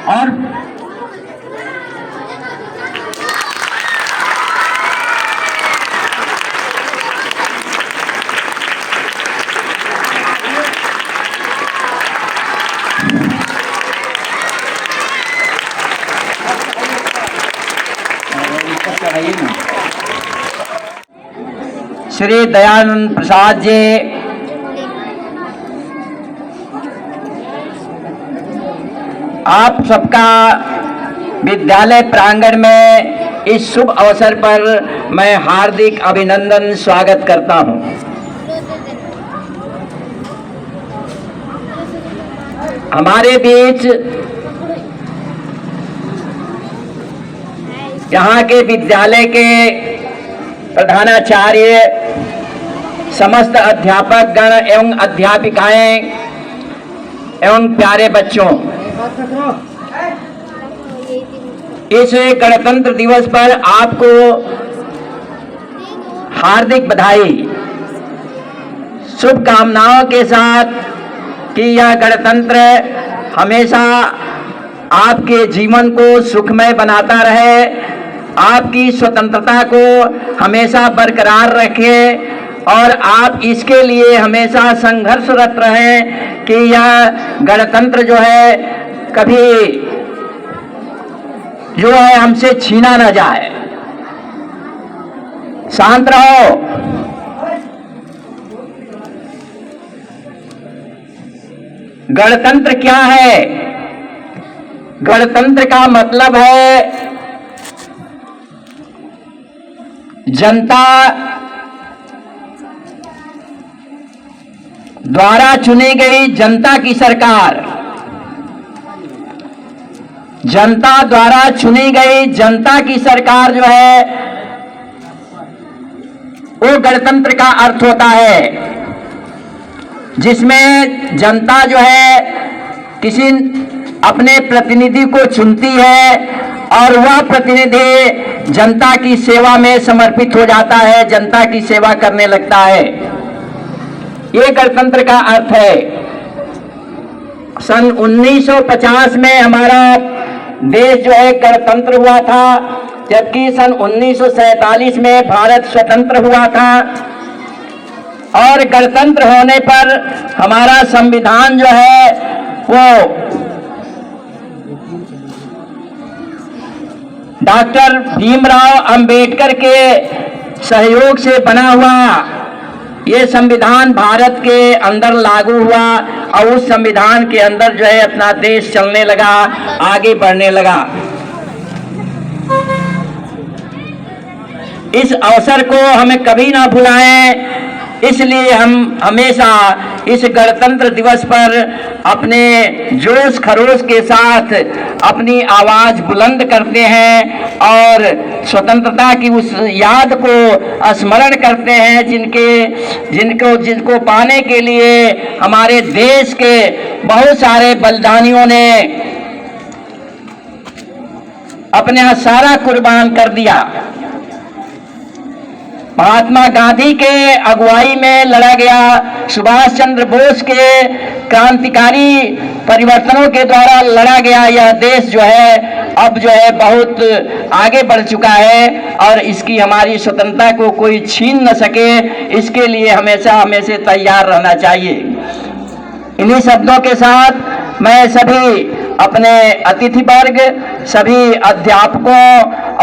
और श्री दयानंद प्रसाद जी, आप सबका विद्यालय प्रांगण में इस शुभ अवसर पर मैं हार्दिक अभिनंदन स्वागत करता हूं। हमारे बीच यहाँ के विद्यालय के प्रधानाचार्य, समस्त अध्यापक गण एवं अध्यापिकाएं एवं प्यारे बच्चों, इस गणतंत्र दिवस पर आपको हार्दिक बधाई, शुभकामनाओं के साथ कि यह गणतंत्र हमेशा आपके जीवन को सुखमय बनाता रहे, आपकी स्वतंत्रता को हमेशा बरकरार रखे और आप इसके लिए हमेशा संघर्षरत रहें कि यह गणतंत्र जो है कभी जो है हमसे छीना ना जाए। शांत रहो। गणतंत्र क्या है? गणतंत्र का मतलब है जनता द्वारा चुनी गई जनता की सरकार, जनता द्वारा चुनी गई जनता की सरकार जो है वो गणतंत्र का अर्थ होता है, जिसमें जनता जो है किसी अपने प्रतिनिधि को चुनती है और वह प्रतिनिधि जनता की सेवा में समर्पित हो जाता है, जनता की सेवा करने लगता है। ये गणतंत्र का अर्थ है। सन 1950 में हमारा देश जो है गणतंत्र हुआ था, जबकि सन 1947 में भारत स्वतंत्र हुआ था। और गणतंत्र होने पर हमारा संविधान जो है वो डॉक्टर भीमराव अंबेडकर के सहयोग से बना हुआ ये संविधान भारत के अंदर लागू हुआ और उस संविधान के अंदर जो है अपना देश चलने लगा, आगे बढ़ने लगा। इस अवसर को हमें कभी ना भुलाएं, इसलिए हम हमेशा इस गणतंत्र दिवस पर अपने जोश खरोश के साथ अपनी आवाज बुलंद करते हैं और स्वतंत्रता की उस याद को स्मरण करते हैं जिनको पाने के लिए हमारे देश के बहुत सारे बलिदानियों ने अपना सारा कुर्बान कर दिया। महात्मा गांधी के अगुवाई में लड़ा गया, सुभाष चंद्र बोस के क्रांतिकारी परिवर्तनों के द्वारा लड़ा गया यह देश जो है अब जो है बहुत आगे बढ़ चुका है और इसकी हमारी स्वतंत्रता को कोई छीन न सके, इसके लिए हमेशा हमेशा तैयार रहना चाहिए। इन्हीं शब्दों के साथ मैं सभी अपने अतिथि वर्ग, सभी अध्यापकों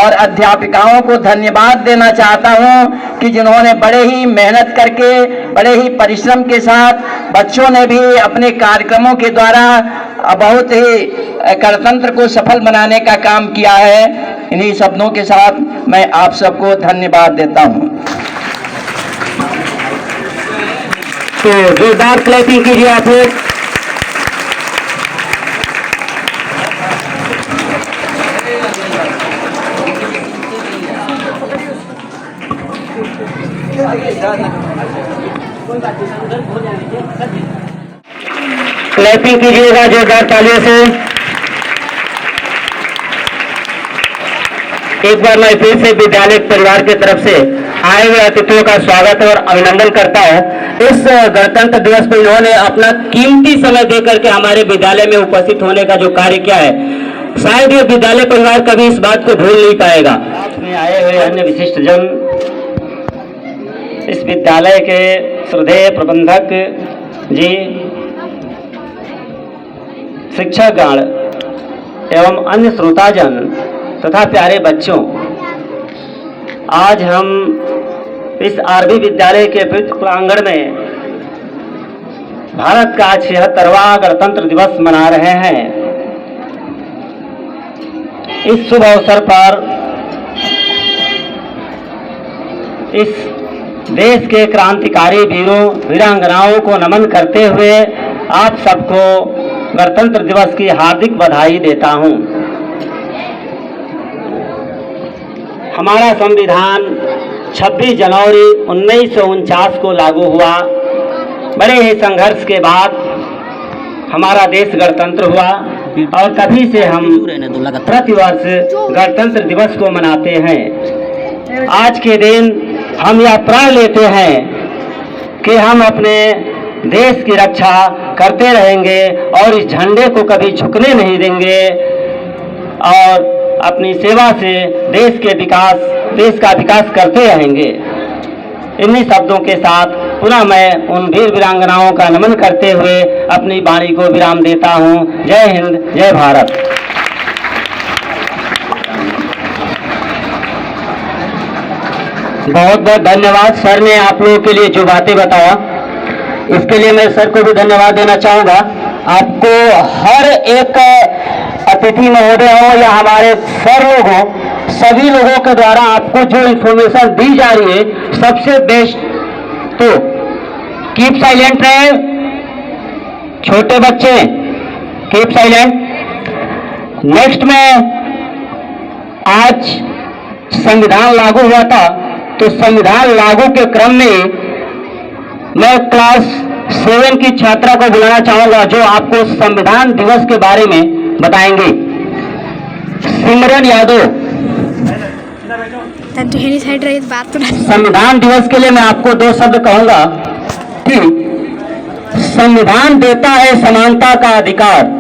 और अध्यापिकाओं को धन्यवाद देना चाहता हूं कि जिन्होंने बड़े ही मेहनत करके, बड़े ही परिश्रम के साथ बच्चों ने भी अपने कार्यक्रमों के द्वारा बहुत ही गणतंत्र को सफल बनाने का काम किया है। इन्हीं शब्दों के साथ मैं आप सबको धन्यवाद देता हूं। तो जोरदार क्लैपिंग कीजिए आप लोग। क्लैपिंग कीजिएगा जोरदार तालियों से। एक बार मैं फिर से विद्यालय परिवार की तरफ से आए हुए अतिथियों का स्वागत और अभिनंदन करता हूं। इस गणतंत्र दिवस पर इन्होंने अपना कीमती समय देकर के हमारे विद्यालय में उपस्थित होने का जो कार्य किया है, शायद ये विद्यालय परिवार कभी इस बात को भूल नहीं पाएगा। में आए हुए अन्य विशिष्ट जन, इस विद्यालय के श्रद्धेय प्रबंधक जी, शिक्षकगण एवं अन्य श्रोताजन तथा प्यारे बच्चों, आज हम इस आरबी विद्यालय के पवित्र प्रांगण में भारत का 76वां गणतंत्र दिवस मना रहे हैं। इस शुभ अवसर पर इस देश के क्रांतिकारी वीरों वीरांगनाओं को नमन करते हुए आप सबको गणतंत्र दिवस की हार्दिक बधाई देता हूं। हमारा संविधान 26 जनवरी 1949 को लागू हुआ। बड़े ही संघर्ष के बाद हमारा देश गणतंत्र हुआ और तभी से हम प्रतिवर्ष गणतंत्र दिवस को मनाते हैं। आज के दिन हम यह प्रण लेते हैं कि हम अपने देश की रक्षा करते रहेंगे और इस झंडे को कभी झुकने नहीं देंगे और अपनी सेवा से देश का विकास करते रहेंगे। इन्हीं शब्दों के साथ पुनः मैं उन वीर वीरांगनाओं का नमन करते हुए अपनी वाणी को विराम देता हूं। जय हिंद, जय भारत। बहुत बहुत धन्यवाद सर ने आप लोगों के लिए जो बातें बताया, इसके लिए मैं सर को भी धन्यवाद देना चाहूँगा। आपको हर एक अतिथि महोदय हो या हमारे सर लोग हो, सभी लोगों के द्वारा आपको जो इन्फॉर्मेशन दी जा रही है सबसे बेस्ट, तो कीप साइलेंट रहे। छोटे बच्चे कीप साइलेंट। नेक्स्ट में आज संविधान लागू हुआ था, तो संविधान लागू के क्रम में मैं क्लास 7 की छात्रा को बुलाना चाहूंगा जो आपको संविधान दिवस के बारे में बताएंगे। सिमरन यादव। संविधान दिवस के लिए मैं आपको 2 शब्द कहूंगा कि संविधान देता है समानता का अधिकार।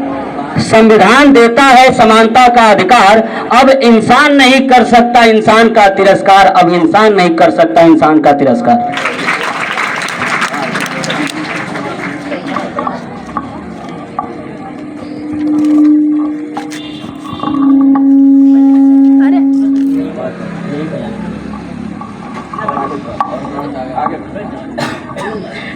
संविधान देता है समानता का अधिकार। अब इंसान नहीं कर सकता इंसान का तिरस्कार। अब इंसान नहीं कर सकता इंसान का तिरस्कार।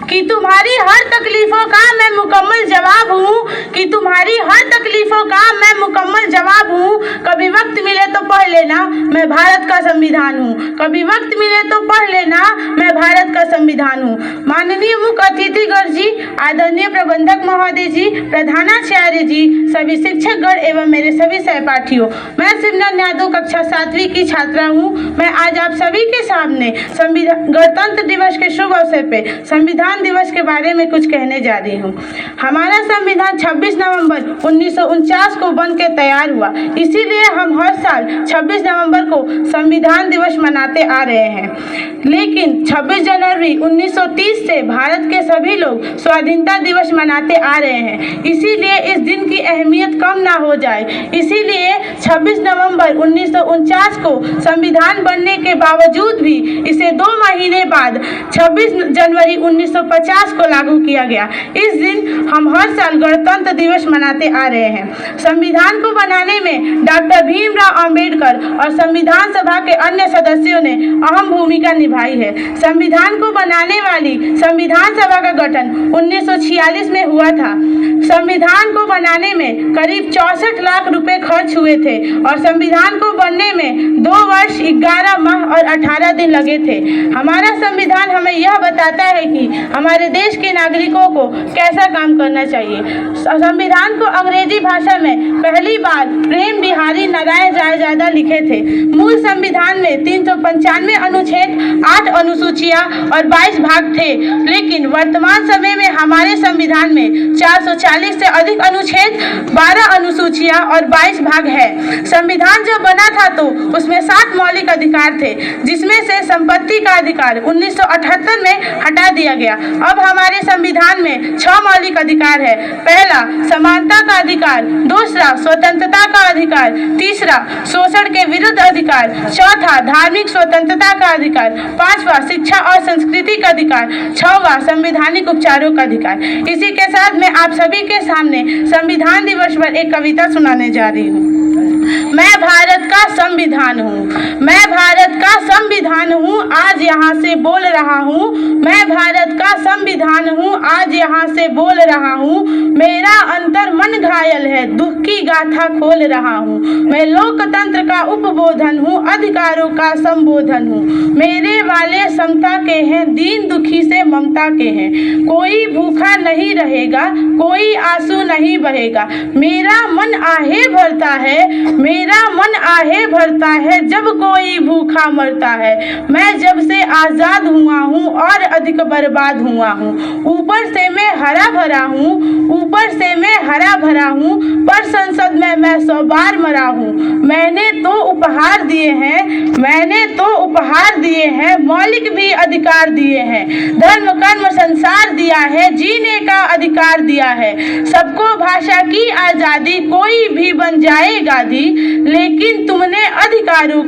कि तुम्हारी हर तकलीफों का मैं मुकम्मल जवाब हूँ, कि तुम्हारी हर तकलीफों का मैं मुकम्मल जवाब हूँ। कभी वक्त मिले तो पढ़ लेना, मैं भारत का संविधान हूँ। कभी वक्त मिले तो पढ़ लेना, मैं भारत का संविधान हूँ। माननीय मुख्य अतिथिगण जी, आदरणीय प्रबंधक महोदय जी, प्रधानाचार्य जी, सभी शिक्षकगण एवं मेरे सभी सहपाठियों, मैं सिमरन यादव कक्षा 7वीं की छात्रा हूँ। मैं आज आप सभी के सामने गणतंत्र दिवस के शुभ अवसर पे संविधान दिवस के बारे में कुछ कहने जा रही हूँ। हमारा संविधान 26 नवंबर 1949 को बन के तैयार हुआ, इसीलिए हम हर साल 26 नवंबर को संविधान दिवस मनाते आ रहे हैं। लेकिन 26 जनवरी 1930 से भारत के सभी लोग स्वाधीनता दिवस मनाते आ रहे हैं, इसीलिए इस दिन की अहमियत कम ना हो जाए, इसीलिए 26 नवंबर 1949 को संविधान बनने के बावजूद भी इसे 2 महीने बाद 26 जनवरी 1950 को लागू किया गया। इस दिन हम हर साल गणतंत्र दिवस मनाते आ रहे हैं। संविधान को बनाने में डॉक्टर भीमराव अंबेडकर और संविधान सभा के अन्य सदस्यों ने अहम भूमिका निभाई है। संविधान को बनाने वाली संविधान सभा का गठन 1946 में हुआ था। संविधान को बनाने में करीब 64 लाख रुपए खर्च हुए थे और संविधान को बनने में 2 वर्ष 11 माह और 18 दिन लगे थे। हमारा संविधान हमें यह बताता है कि हमारे देश के नागरिकों को कैसा काम करना चाहिए। संविधान को अंग्रेजी भाषा में पहली बार प्रेम बिहारी नारायण रायजादा लिखे थे। मूल संविधान में 395 अनुच्छेद, 8 अनुसूचियां और 22 भाग थे, लेकिन वर्तमान समय में हमारे संविधान में 440 से अधिक अनुच्छेद, 12 अनुसूचियां अनुसूचियां और 22 भाग है। संविधान जब बना था तो उसमें 7 मौलिक अधिकार थे, जिसमें से संपत्ति का अधिकार 1978 में हटा दिया गया। अब हमारे संविधान में 6 मौलिक अधिकार है। पहला, समानता का अधिकार। दूसरा, स्वतंत्रता का अधिकार। तीसरा, शोषण के विरुद्ध अधिकार। चौथा, धार्मिक स्वतंत्रता का अधिकार। पांचवा, शिक्षा और संस्कृति का अधिकार। छठवां, संवैधानिक उपचारों का अधिकार। इसी के साथ मैं आप सभी के सामने संविधान दिवस पर एक कविता सुनाने जा रही हूँ। मैं भारत का संविधान हूँ, मैं भारत का संविधान हूँ, आज यहाँ से बोल रहा हूँ। मैं भारत का संविधान हूँ, आज यहाँ से बोल रहा हूँ। मेरा अंतर मन घायल है, दुख की गाथा खोल रहा हूँ। मैं लोकतंत्र का उपबोधन हूँ, अधिकारों का संबोधन हूँ। मेरे वाले समता के हैं, दीन दुखी से ममता के हैं। कोई भूखा नहीं रहेगा, कोई आंसू नहीं बहेगा। मेरा मन आहे भरता है, मेरा मन आहे भरता है, जब कोई भूखा मरता है। मैं जब से आजाद हुआ हूँ और अधिक बर्बाद हुआ हूँ। ऊपर से मैं हरा भरा हूँ, ऊपर से मैं हरा भरा हूँ, पर संसद में मैं 100 बार मरा हूँ। मैंने तो उपहार दिए हैं, मैंने तो उपहार दिए हैं, मौलिक भी अधिकार दिए हैं। धर्म कर्म संसार दिया है, जीने का अधिकार दिया है। सबको भाषा की आजादी, कोई भी बन जाए गादी। लेकिन तुमने अधिकारों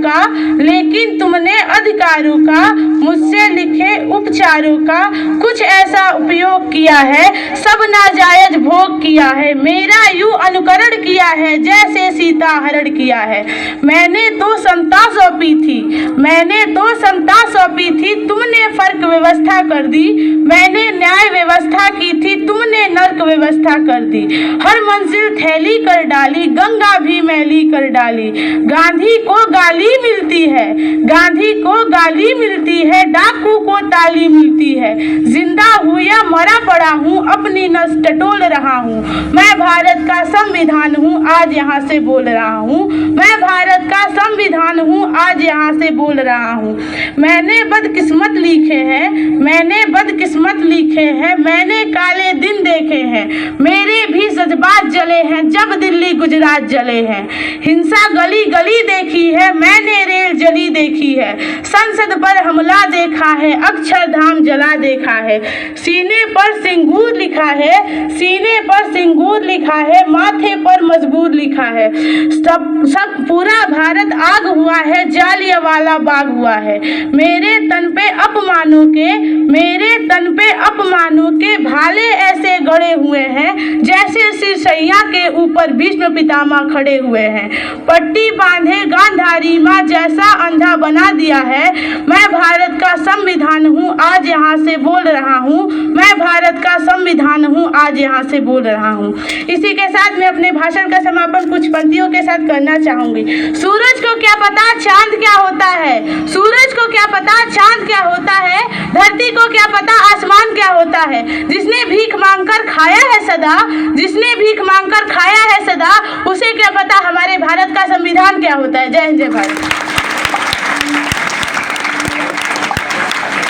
का मुझसे लिखे उपचारों का कुछ ऐसा उपयोग किया है, सब नाजायज भोग किया है। मेरा यूं अनुकरण किया है जैसे सीता हरण किया है। मैंने तो समता सौंपी थी, मैंने तो समता सौंपी थी, तुमने फर्क व्यवस्था कर दी। मैंने न्याय व्यवस्था की थी, तुमने नर्क व्यवस्था कर दी। हर मंजिल थैली कर डाली, गंगा भी मैली कर डाली। गांधी को गाली मिलती है, गांधी को गाली मिलती है, डाकू को ताली मिलती है। जिंदा हूँ या मरा पड़ा हूँ, अपनी नस टटोल रहा हूँ। मैं भारत का संविधान हूँ, आज यहाँ से बोल रहा हूँ। मैं भारत का संविधान हूँ, आज यहाँ से बोल रहा हूँ। मैंने बदकिस्मत लिखे हैं, मैंने बदकिस्मत लिखे हैं, मैंने काले दिन देखे हैं। मेरे भी जज्बात जले हैं जब दिल्ली गुजरात जले हैं। हिंसा गली गली देखी है, मैंने रेल जली देखी है। संसद पर हमला देखा है, अक्षरधाम जला देखा है। सीने पर सिंगूर लिखा है, सीने पर सिंगूर लिखा है, माथे पर मजबूर लिखा है। सब पूरा भारत आग हुआ है, जालियांवाला बाग हुआ है। मेरे तन पे अपमानों के, मेरे तन पे अपमानों के भाले ऐसे गड़े हुए हैं, जैसे सिरसैया के ऊपर भीष्म पितामह खड़े हुए हैं। पट्टी बांधे गांधारी माँ जैसा अंधा बना दिया है। मैं भारत का संविधान हूँ, आज यहाँ से बोल रहा हूँ। मैं भारत का संविधान हूँ, आज यहाँ से बोल रहा हूँ। इसी के साथ मैं अपने भाषण का समापन कुछ पंक्तियों के साथ करना चाहूंगी। सूरज को क्या पता चांद क्या होता है, सूरज को क्या पता चांद क्या होता है, धरती को क्या पता आसमान क्या होता है। जिसने भीख मांगकर खाया है सदा, जिसने भीख मांगकर खाया है सदा, उसे क्या पता हमारे भारत का संविधान क्या होता है। जय हिंद, जय भारत।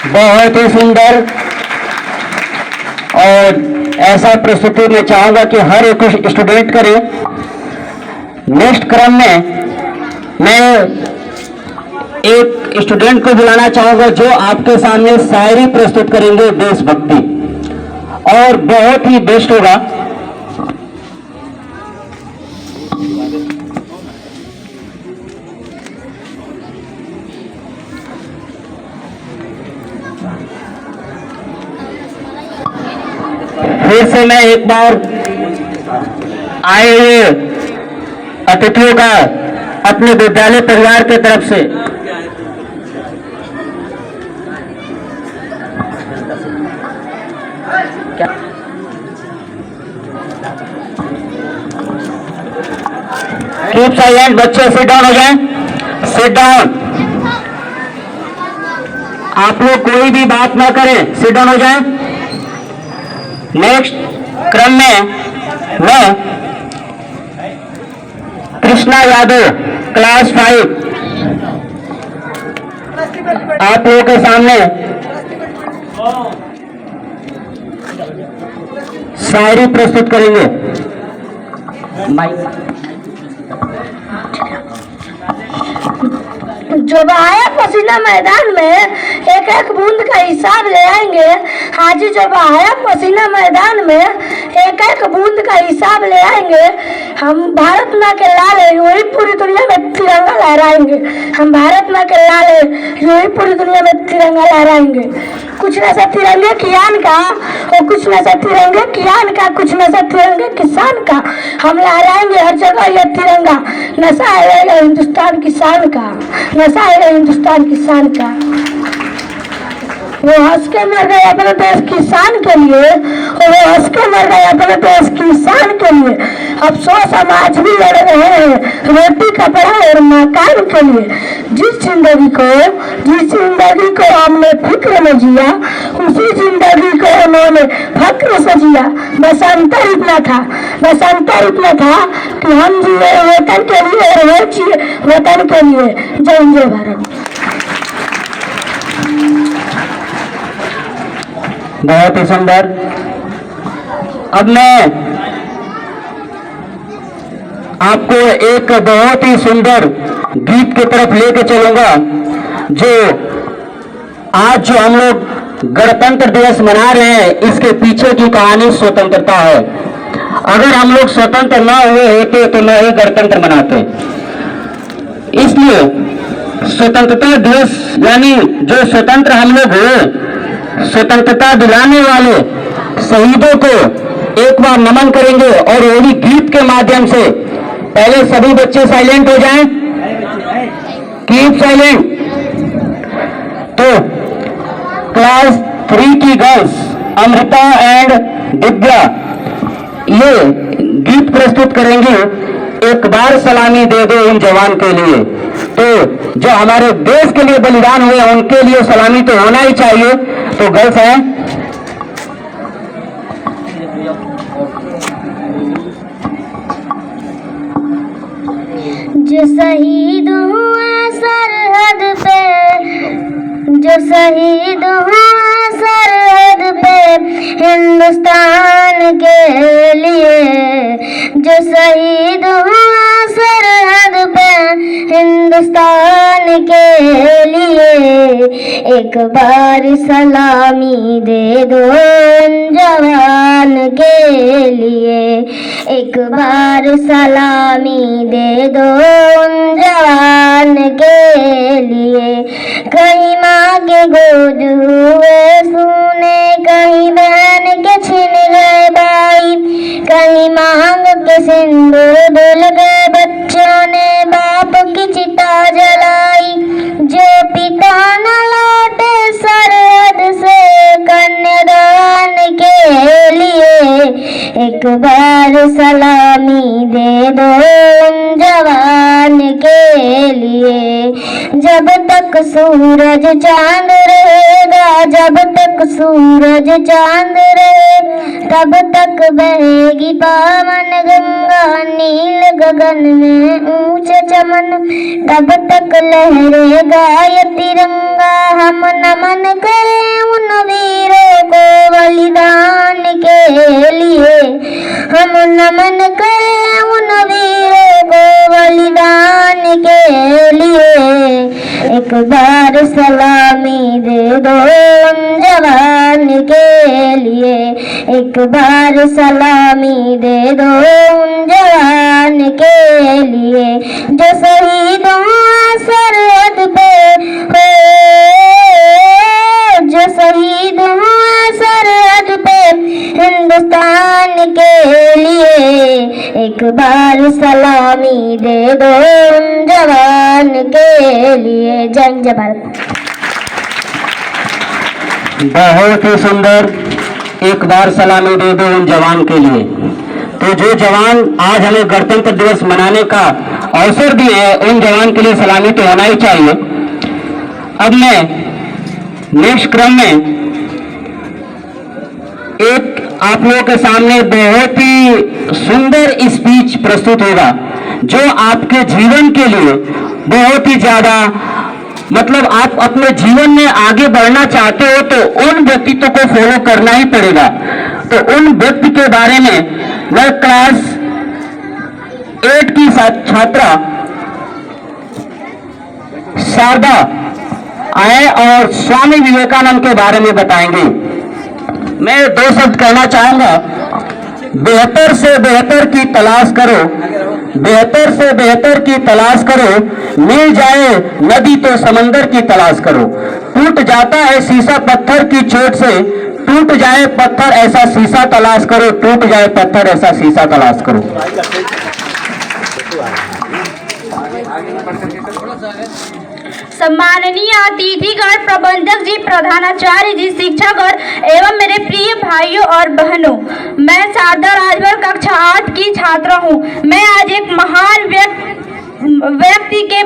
बहुत ही सुंदर। और ऐसा प्रस्तुति मैं चाहूंगा कि हर एक स्टूडेंट करे। नेक्स्ट क्रम में मैं एक स्टूडेंट को बुलाना चाहूंगा जो आपके सामने शायरी प्रस्तुत करेंगे देशभक्ति, और बहुत ही बेस्ट होगा। फिर से मैं एक बार आए हुए अतिथियों का अपने विद्यालय परिवार की तरफ से कीप साइलेंट। बच्चे सिट डाउन हो जाएं, सिट डाउन। आप लोग कोई भी बात ना करें, सिट डाउन हो जाएं। नेक्स्ट क्रम में मैं कृष्णा यादव क्लास 5 आप लोगों के सामने शायरी प्रस्तुत करेंगे। माइक। जो बहाया पसीना मैदान में एक एक बूंद का हिसाब ले आएंगे। हाजी जो बहाया पसीना मैदान में एक एक बूंद का हिसाब ले आएंगे। हम भारत माँ के लाल हैं, वही पूरी दुनिया में तिरंगा लहराएंगे। हम भारत माँ के लाल हैं, वही पूरी दुनिया में तिरंगा लहराएंगे। कुछ नशा तिरंगे किसान का और कुछ नशा तिरंगे किसान का, कुछ नशा तिरंगे किसान का। हम लहराएंगे हर जगह यह तिरंगा। नशा आएगा हिंदुस्तान किसान का, नशा आएगा हिंदुस्तान किसान का। वो हंस के मर गए अपने देश किसान के लिए, और वो हंस के मर गए अपने देश किसान के लिए। अफसोस हम आज भी लड़ रहे हैं रोटी कपड़ा और मकान के लिए। जिस जिंदगी को हमने फिक्र में जिया, उसी जिंदगी को उन्होंने फक्र से जिया। बस अंतर इतना था कि हम जिए वतन के लिए और वो जिए वतन के लिए। जय जय भारत। बहुत ही सुंदर। अब मैं आपको एक बहुत ही सुंदर गीत की तरफ लेके चलूंगा, जो आज जो हम लोग गणतंत्र दिवस मना रहे हैं, इसके पीछे की कहानी स्वतंत्रता है। अगर हम लोग स्वतंत्र ना हुए होते तो न ही गणतंत्र मनाते। इसलिए स्वतंत्रता दिवस यानी जो स्वतंत्र हम लोग हुए, स्वतंत्रता दिलाने वाले शहीदों को एक बार नमन करेंगे और वही गीत के माध्यम से। पहले सभी बच्चे साइलेंट हो जाएं, कीप साइलेंट। तो क्लास 3 की गर्ल्स अमृता एंड दिव्या ये गीत प्रस्तुत करेंगे, एक बार सलामी दे दो इन जवान के लिए। तो जो हमारे देश के लिए बलिदान हुए उनके लिए सलामी तो होना ही चाहिए। तो गर्ल्स है, जो शहीद हुआ सरहद पे, जो शहीद हुआ सरहद पे हिंदुस्तान के लिए, जो शहीद हुआ सरहद पे हिंदुस्तान के लिए, एक बार सलामी दे दो जवान के लिए, एक बार सलामी दे दो जवान के लिए। कहीं माँ के गोद हुए सुने, कहीं बहन के छिन गए भाई, कहीं मांग के सिंदूर धुल गए बच्चों ने बाप की चिता जलाई। जो पिता न लौटे सरहद से कन्यादान के लिए, एक बार सलामी दे दो जवान के लिए। जब तक सूरज चांद रहेगा, जब तक सूरज चांद रहे, तब तक बहेगी पावन गंगा नील गगन में ऊंचे चमन, तब तक लहरेगा ये तिरंगा। हम नमन करें उन वीरों को बलिदान के लिए, हम नमन करें उन वीरों को बलिदान के लिए। एक बार सलामी दे दो जवान के लिए, एक बार सलामी दे दो जवान के लिए। जो शहीद हुआ सरहद पे हो, जो शहीद हुआ सरहद पे हिंदुस्तान के लिए, एक बार सलामी दे दो जवान के लिए। जय जय भारत। बहुत ही सुंदर, एक बार सलामी दे दो उन जवान के लिए। तो जो जवान आज हमें गणतंत्र दिवस मनाने का अवसर दिए है, उन जवान के लिए सलामी तो होना ही चाहिए। अब मैं नेक्स्ट क्रम में एक आप लोगों के सामने बहुत ही सुंदर स्पीच प्रस्तुत होगा, जो आपके जीवन के लिए बहुत ही ज्यादा, मतलब आप अपने जीवन में आगे बढ़ना चाहते हो तो उन व्यक्तित्व को फॉलो करना ही पड़ेगा। तो उन व्यक्ति के बारे में मैं क्लास 8 की छात्रा शारदा आए और स्वामी विवेकानंद के बारे में बताएंगे। मैं 2 शब्द कहना चाहूंगा। बेहतर से बेहतर की तलाश करो, बेहतर से बेहतर की तलाश करो, मिल जाए नदी तो समंदर की तलाश करो। टूट जाता है शीशा पत्थर की चोट से, टूट जाए पत्थर ऐसा शीशा तलाश करो, टूट जाए पत्थर ऐसा शीशा तलाश करो। सम्माननीय अतिथिगण, प्रबंधक जी, प्रधानाचार्य जी, शिक्षकगण एवं मेरे प्रिय भाइयों और बहनों, मैं शारदा राजभर कक्षा 8 की छात्रा हूँ। मैं आज एक महान व्यक्ति के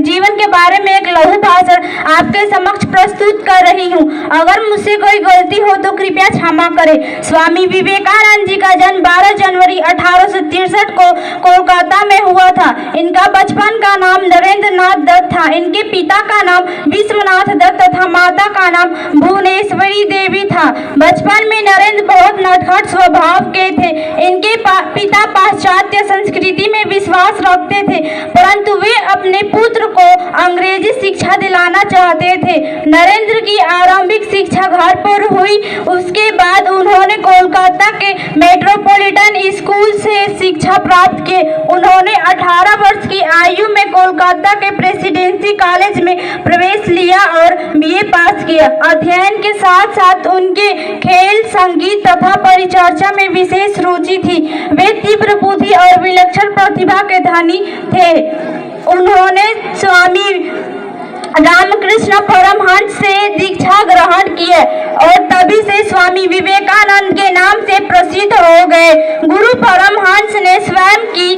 जीवन के बारे में एक लघु भाषण आपके समक्ष प्रस्तुत कर रही हूँ। अगर मुझसे कोई गलती हो तो कृपया क्षमा करें। स्वामी विवेकानंद जी का जन्म 12 जनवरी 1863 को कोलकाता में हुआ था। इनका बचपन का नाम नरेंद्र नाथ दत्त था। इनके पिता का नाम विश्वनाथ दत्त तथा माता का नाम भुवनेश्वरी देवी था। बचपन में नरेंद्र बहुत नटखट स्वभाव के थे। इनके पिता पाश्चात्य संस्कृति में विश्वास रखते थे, परंतु वे अपने पुत्र को अंग्रेजी शिक्षा दिलाना चाहते थे। नरेंद्र की आरंभिक शिक्षा घर पर हुई। उसके बाद उन्होंने कोलकाता के मेट्रोपॉलिटन स्कूल से शिक्षा प्राप्त की। उन्होंने 18 वर्ष की आयु में कोलकाता के प्रेसिडेंसी कॉलेज में प्रवेश लिया और बीए पास किया। अध्ययन के साथ साथ उनके खेल, संगीत तथा परिचर्चा में विशेष रुचि थी। वे तीव्र बुद्धि और विलक्षण प्रतिभा के धनी थे। उन्होंने स्वामी रामकृष्ण परमहंस से दीक्षा ग्रहण की और तभी से स्वामी विवेकानंद के नाम से प्रसिद्ध हो गए। गुरु परमहंस ने स्वयं की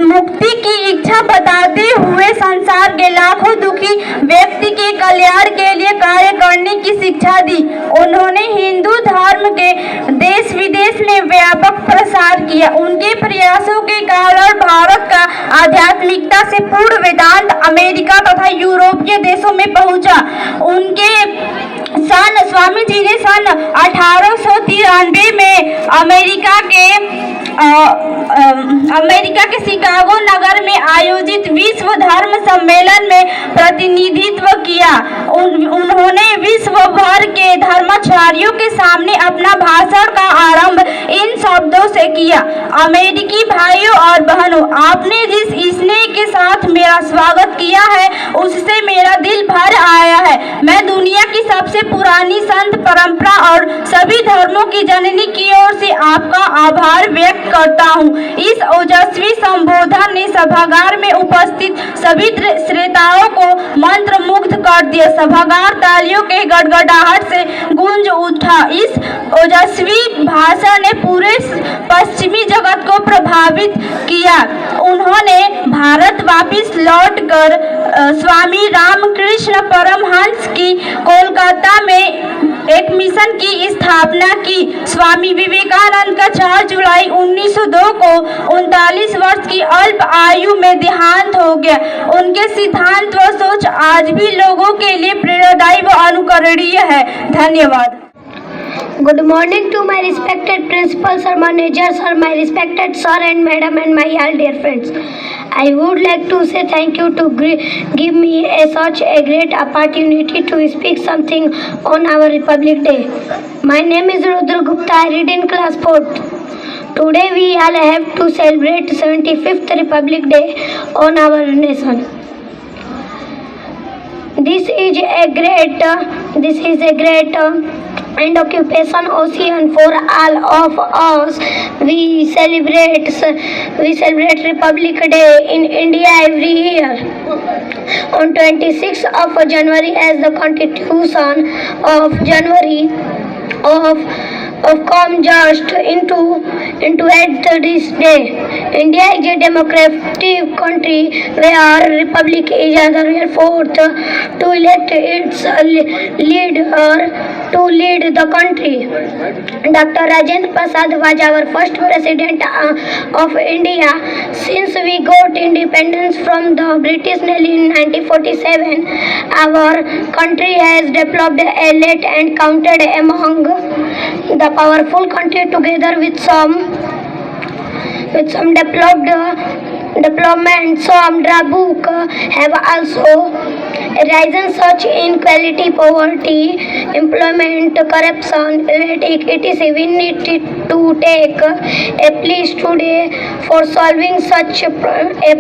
मुक्ति की इच्छा बताते हुए संसार के लाखों दुखी व्यक्ति के कल्याण के लिए कार्य करने की शिक्षा दी। उन्होंने हिंदू धर्म के देश विदेश में व्यापक प्रसार किया। उनके प्रयासों के कारण भारत का आध्यात्मिकता से पूर्ण वेदांत अमेरिका तथा यूरोपीय देशों में पहुंचा। उनके स्वामी जी ने सन 1893 में अमेरिका के शिकागो नगर में आयोजित विश्व धर्म सम्मेलन में प्रतिनिधित्व किया। उन्होंने विश्व भर के धर्माचार्यों के सामने अपना भाषण का आरंभ इन शब्दों से किया। अमेरिकी भाइयों और बहनों, आपने जिस स्नेह के साथ मेरा स्वागत किया है उससे मेरा दिल भर आया है। मैं दुनिया की सबसे पुरानी संत परंपरा और सभी धर्मों की जननी की ओर से आपका आभार व्यक्त करता हूँ। इस ओजस्वी संबोधन ने सभागार में उपस्थित सभी श्रोताओं को मंत्र मुग्ध कर दिया। सभागार तालियों के गड़गड़ाहट से गूंज उठा। इस ओजस्वी भाषण ने पूरे पश्चिमी जगत को प्रभावित किया। उन्होंने भारत वापिस लौटकर स्वामी रामकृष्ण परमहंस की कोलकाता में एक मिशन की स्थापना की। स्वामी विवेकानंद का 4 जुलाई 1902 को 39 वर्ष की अल्प आयु में देहांत हो गया। उनके सिद्धांत व सोच आज भी लोगों के लिए प्रेरणादायी व अनुकरणीय है। धन्यवाद। Good morning to my respected principal sir, manager sir, my respected sir and madam and my all dear friends. I would like to say thank you to give me such a great opportunity to speak something on our Republic Day. My name is Rudra Gupta. I read in class 4th. Today we all have to celebrate 75th Republic Day on our nation. This is a great and occupation ocean for all of us. We celebrate Republic Day in India every year on 26th of January as the Constitution of January of come just into at this day. India is a democratic country where Republic is reserved forth to elect its leader to lead the country. Dr. Rajendra Prasad was our first president of India. Since we got independence from the British in 1947, our country has developed a late and counted among the powerful country together with some with some development. Some book have also risen such inequality, poverty, employment, corruption, etc. We need to take a place today for solving such a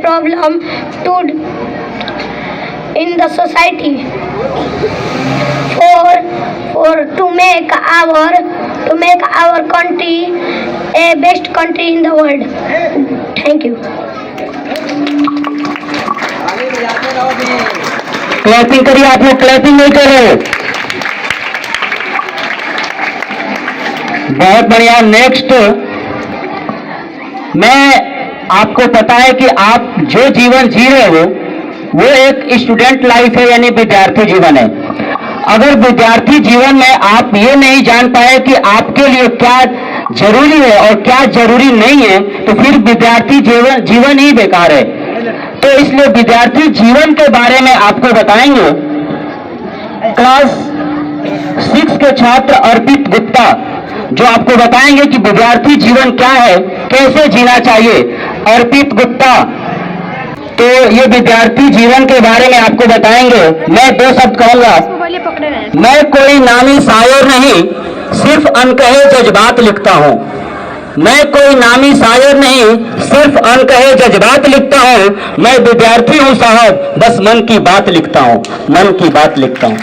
problem in the society. To make our country a best country in the world. Thank you. Clapping करिए, आप लोग clapping नहीं कर रहे। बहुत बढ़िया। Next, मैं आपको पता है कि आप जो जीवन जी रहे हो वो एक स्टूडेंट लाइफ है, यानी विद्यार्थी जीवन है। अगर विद्यार्थी जीवन में आप ये नहीं जान पाए कि आपके लिए क्या जरूरी है और क्या जरूरी नहीं है, तो फिर विद्यार्थी जीवन ही बेकार है। तो इसलिए विद्यार्थी जीवन के बारे में आपको बताएंगे क्लास 6 के छात्र अर्पित गुप्ता, जो आपको बताएंगे कि विद्यार्थी जीवन क्या है, कैसे जीना चाहिए। अर्पित गुप्ता तो ये विद्यार्थी जीवन के बारे में आपको बताएंगे। मैं 2 शब्द कहूंगा। मैं कोई नामी शायर नहीं, सिर्फ अनकहे जज्बात लिखता हूं। मैं कोई नामी शायर नहीं, सिर्फ अनकहे जज्बात लिखता हूं। मैं विद्यार्थी हूं साहब, बस मन की बात लिखता हूं, मन की बात लिखता हूं।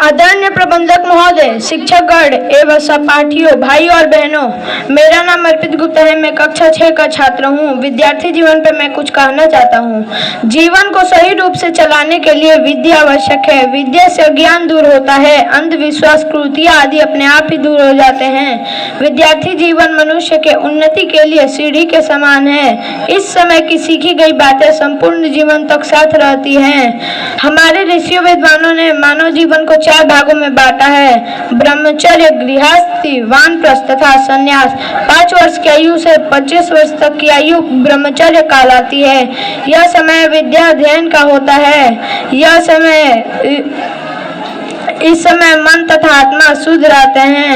आदरणीय प्रबंधक महोदय, शिक्षकगण एवं सहपाठियों, भाइयों और बहनों, मेरा नाम अर्पित गुप्ता है। मैं कक्षा 6 का छात्र हूँ। विद्यार्थी जीवन पर मैं कुछ कहना चाहता हूँ। जीवन को सही रूप से चलाने के लिए विद्या आवश्यक है। विद्या से अज्ञान दूर होता है, अंधविश्वास, कुरीतियां आदि अपने आप ही दूर हो जाते हैं। विद्यार्थी जीवन मनुष्य के उन्नति के लिए सीढ़ी के समान है। इस समय की सीखी गई बातें संपूर्ण जीवन तक साथ रहती हैं। हमारे ऋषियों विद्वानों ने मानव जीवन को 4 भागों में बांटा है: ब्रह्मचर्य, गृहस्थी, वानप्रस्थ तथा संन्यास। 5 वर्ष की आयु से 25 वर्ष तक की आयु ब्रह्मचर्य कहलाती है। यह समय विद्या अध्ययन का होता है। इस समय मन तथा आत्मा शुद्ध रहते हैं।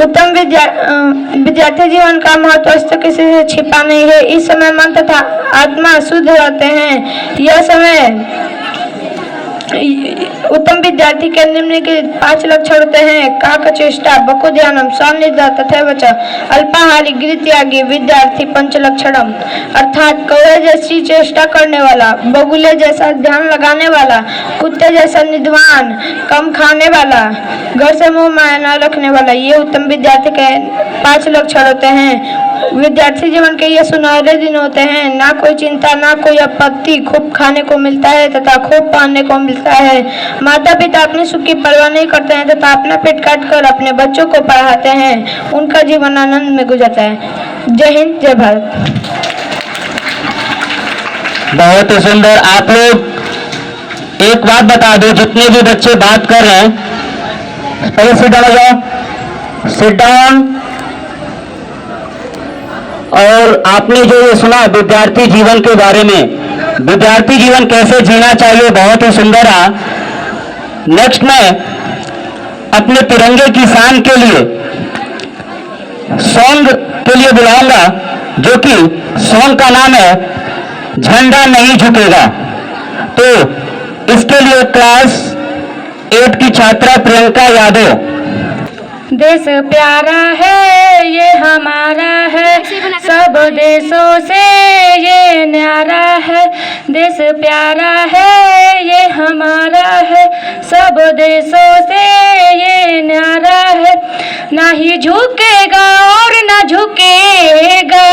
उत्तम विद्यार्थी जीवन का महत्व किसी से छिपा नहीं है। इस समय मन तथा आत्मा शुद्ध रहते हैं। यह समय उत्तम विद्यार्थी के निम्नलिखित 5 लक्षण होते हैं: काकचेष्टा, बकोध्यानम, सानिध्य तथैवच अल्पाहारी, गृहत्यागी विद्यार्थी पंचलक्षणम। अर्थात कौवे जैसी चेष्टा करने वाला, बगुले जैसा ध्यान लगाने वाला, कुत्ते जैसा निधवान, कम खाने वाला, घर से मुंह माया न रखने वाला, ये उत्तम विद्यार्थी के 5 लक्षण होते हैं। विद्यार्थी जीवन के ये सुनहरे दिन होते हैं। ना कोई चिंता, ना कोई आपत्ति, खूब खाने को मिलता है तथा खूब पहनने को मिलता है। माता पिता अपने सुख की परवाह नहीं करते हैं तथा अपना पेट काट कर अपने बच्चों को पढ़ाते हैं। उनका जीवन आनंद में गुजरता है। जय हिंद, जय भारत। बहुत ही सुंदर। आप लोग एक बात बता दो, जितने भी बच्चे बात कर रहे हैं, पहले सिट डाउन हो जाओ, सिट डाउन। और आपने जो ये सुना विद्यार्थी जीवन के बारे में, विद्यार्थी जीवन कैसे जीना चाहिए, बहुत ही सुंदर है। नेक्स्ट मैं अपने तिरंगे की शान के लिए सॉन्ग के लिए बुलाऊंगा, जो कि सॉन्ग का नाम है झंडा नहीं झुकेगा। तो इसके लिए क्लास 8 की छात्रा प्रियंका यादव। देश प्यारा है ये हमारा है, सब देशों से ये न्यारा है। देश प्यारा है ये हमारा है, सब देशों से ये न्यारा है। ना ही झुकेगा और ना झुकेगा,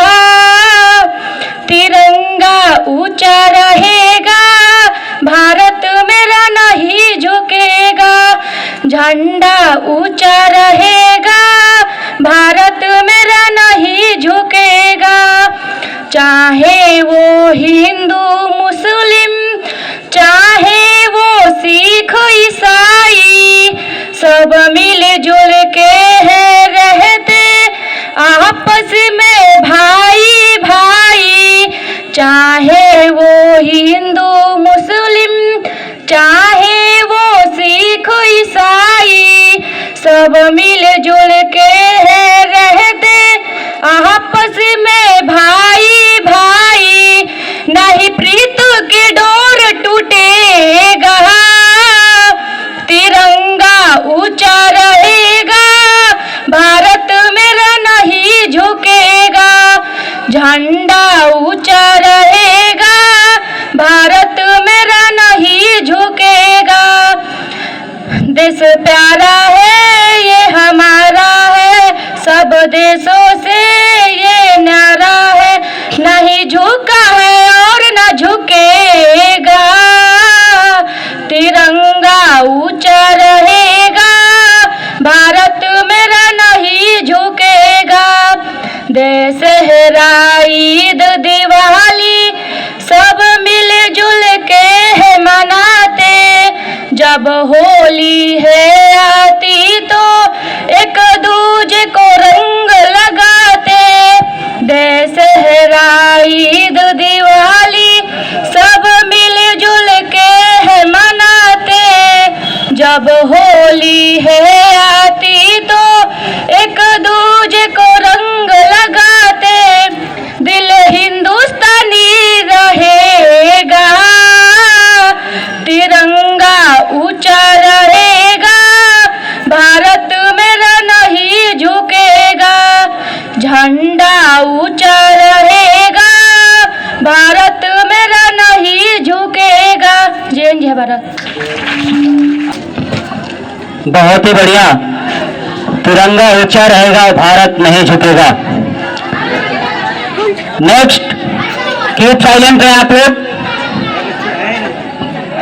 तिरंगा ऊंचा रहेगा, भारत मेरा नहीं झुकेगा। झंडा ऊंचा रहेगा, भारत मेरा नहीं झुकेगा। चाहे वो हिंदू मुस्लिम, चाहे वो सिख ईसाई, सब मिलजुल के हैं रहते आपस में भाई भाई। चाहे वो हिंदू मुस्लिम, चाहे वो सिख ईसाई, सब मिलजुल के देश प्यारा है ये हमारा है, सब देशों से ये न्यारा है, नहीं झुका है और न झुकेगा, तिरंगा ऊंचा रहेगा, भारत मेरा नहीं झुकेगा। दशहरा ईद दिवाली सब मिलजुल के है मनाते, जब होली है आती तो एक दूजे को रंग लगाते। दशहरा ईद दिवाली सब मिलजुल के है मनाते, जब होली है आती तो एक दूजे को रंग लगाते। दिल हिंदुस्तानी रहेगा, तिरंगा ऊंचा रहेगा, भारत मेरा नहीं झुकेगा, झंडा ऊंचा रहेगा, भारत मेरा नहीं झुकेगा। जय जय भारत। बहुत ही बढ़िया। तिरंगा ऊंचा रहेगा, भारत नहीं झुकेगा। नेक्स्ट, कीप साइलेंट रहे आप लोग।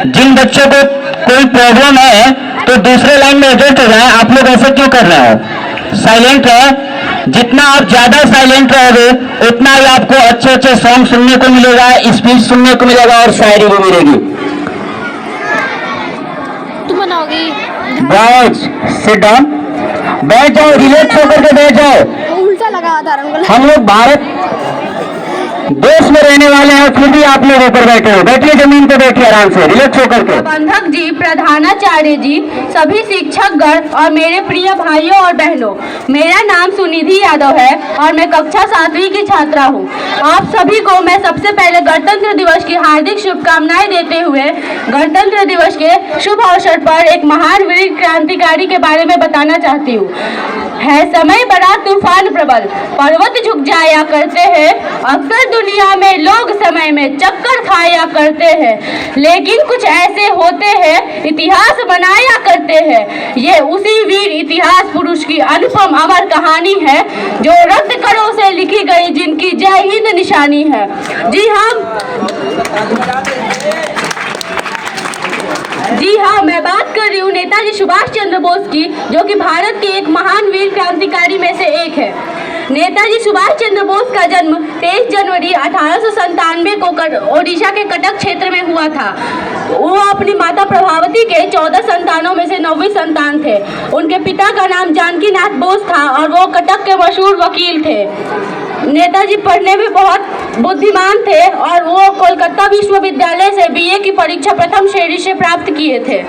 जिन बच्चों को कोई प्रॉब्लम है तो दूसरे लाइन में एडजस्ट हो जाए। आप लोग ऐसे क्यों कर रहे हो? साइलेंट रहे। जितना आप ज्यादा साइलेंट रहोगे उतना ही आपको अच्छे अच्छे सॉन्ग सुनने को मिलेगा, स्पीच सुनने को मिलेगा और शायरी भी मिलेगी। तुम बनाओगी? बॉयज सिट डाउन, बैठ जाओ, रिलैक्स होकर के बैठ जाओ। उल्टा लगा था। हम लोग भारत देश में रहने वाले हैं, फिर भी आप लोग ऊपर बैठे हो। बैठिए, जमीन पे बैठिए, आराम से रिलैक्स होकर के। प्रबंधक जी, प्रधानाचार्य जी, सभी शिक्षकगण और मेरे प्रिय भाइयों और बहनों, मेरा नाम सुनिधि यादव है और मैं कक्षा 7वीं की छात्रा हूँ। आप सभी को मैं सबसे पहले गणतंत्र दिवस की हार्दिक शुभकामनाएं देते हुए गणतंत्र दिवस के शुभ अवसर पर एक महान वीर क्रांतिकारी के बारे में बताना चाहती हूँ। है समय बड़ा तूफान प्रबल, पर्वत झुक जाया करते हैं, अक्सर दुनिया में लोग समय में चक्कर खाया करते हैं, लेकिन कुछ ऐसे होते हैं इतिहास बनाया करते हैं। ये उसी वीर इतिहास पुरुष की अनुपम अमर कहानी है जो रक्त करों से लिखी गई, जिनकी जय हिंद निशानी है। जी हाँ, मैं बात कर रही हूँ नेताजी सुभाष चंद्र बोस की, जो कि भारत के एक महान वीर क्रांतिकारी में से एक है। नेताजी सुभाष चंद्र बोस का जन्म 23 जनवरी 1897 को ओडिशा के कटक क्षेत्र में हुआ था। वो अपनी माता प्रभावती के 14 संतानों में से 9वीं संतान थे। उनके पिता का नाम जानकी नाथ बोस था और वो कटक के मशहूर वकील थे। नेताजी पढ़ने में बहुत बुद्धिमान थे और वो कोलकाता विश्वविद्यालय से बीए की परीक्षा प्रथम श्रेणी से प्राप्त किए थे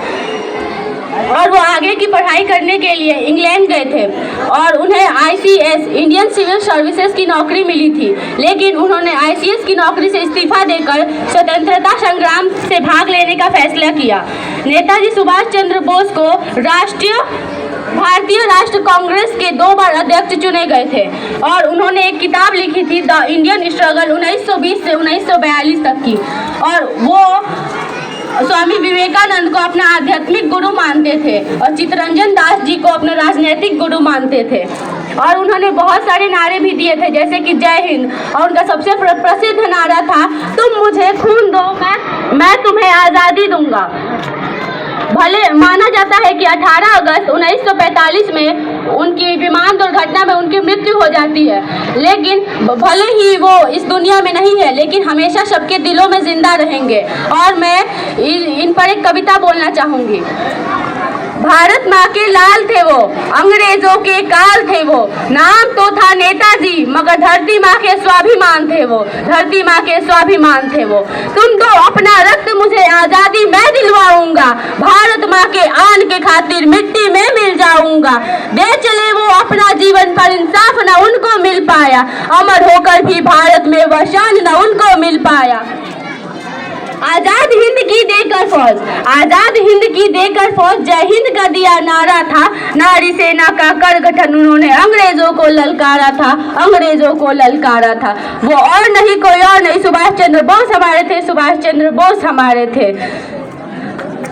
और वो आगे की पढ़ाई करने के लिए इंग्लैंड गए थे और उन्हें ICS इंडियन सिविल सर्विसेज की नौकरी मिली थी, लेकिन उन्होंने ICS की नौकरी से इस्तीफा देकर स्वतंत्रता संग्राम से भाग लेने का फैसला किया। नेताजी सुभाष चंद्र बोस को भारतीय राष्ट्र कांग्रेस के 2 बार अध्यक्ष चुने गए थे और उन्होंने एक किताब लिखी थी, द इंडियन स्ट्रगल 1920 से 1942 तक की, और वो स्वामी विवेकानंद को अपना आध्यात्मिक गुरु मानते थे और चित्तरंजन दास जी को अपना राजनीतिक गुरु मानते थे। और उन्होंने बहुत सारे नारे भी दिए थे, जैसे कि जय हिंद, और उनका सबसे प्रसिद्ध नारा था, तुम मुझे खून दो, मैं तुम्हें आज़ादी दूंगा। भले माना जाता है कि 18 अगस्त 1945 में उनकी विमान दुर्घटना में उनकी मृत्यु हो जाती है, लेकिन भले ही वो इस दुनिया में नहीं है, लेकिन हमेशा सबके दिलों में जिंदा रहेंगे। और मैं इन पर एक कविता बोलना चाहूँगी। भारत माँ के लाल थे वो, अंग्रेजों के काल थे वो, नाम तो था नेताजी मगर धरती माँ के स्वाभिमान थे वो, धरती माँ के स्वाभिमान थे वो। तुम दो अपना रक्त मुझे आज़ादी मैं दिलवाऊंगा, भारत माँ के आन के खातिर मिट्टी में मिल जाऊंगा। दे चले वो अपना जीवन पर इंसाफ न उनको मिल पाया, अमर होकर भी भारत में वह शान न उनको मिल पाया। आजाद हिंद की देकर फौज, आजाद हिंद की देकर फौज, जय हिंद का दिया नारा था, नारी सेना का कर गठन उन्होंने अंग्रेजों को ललकारा था, अंग्रेजों को ललकारा था। वो और नहीं कोई और नहीं, सुभाष चंद्र बोस हमारे थे, सुभाष चंद्र बोस हमारे थे।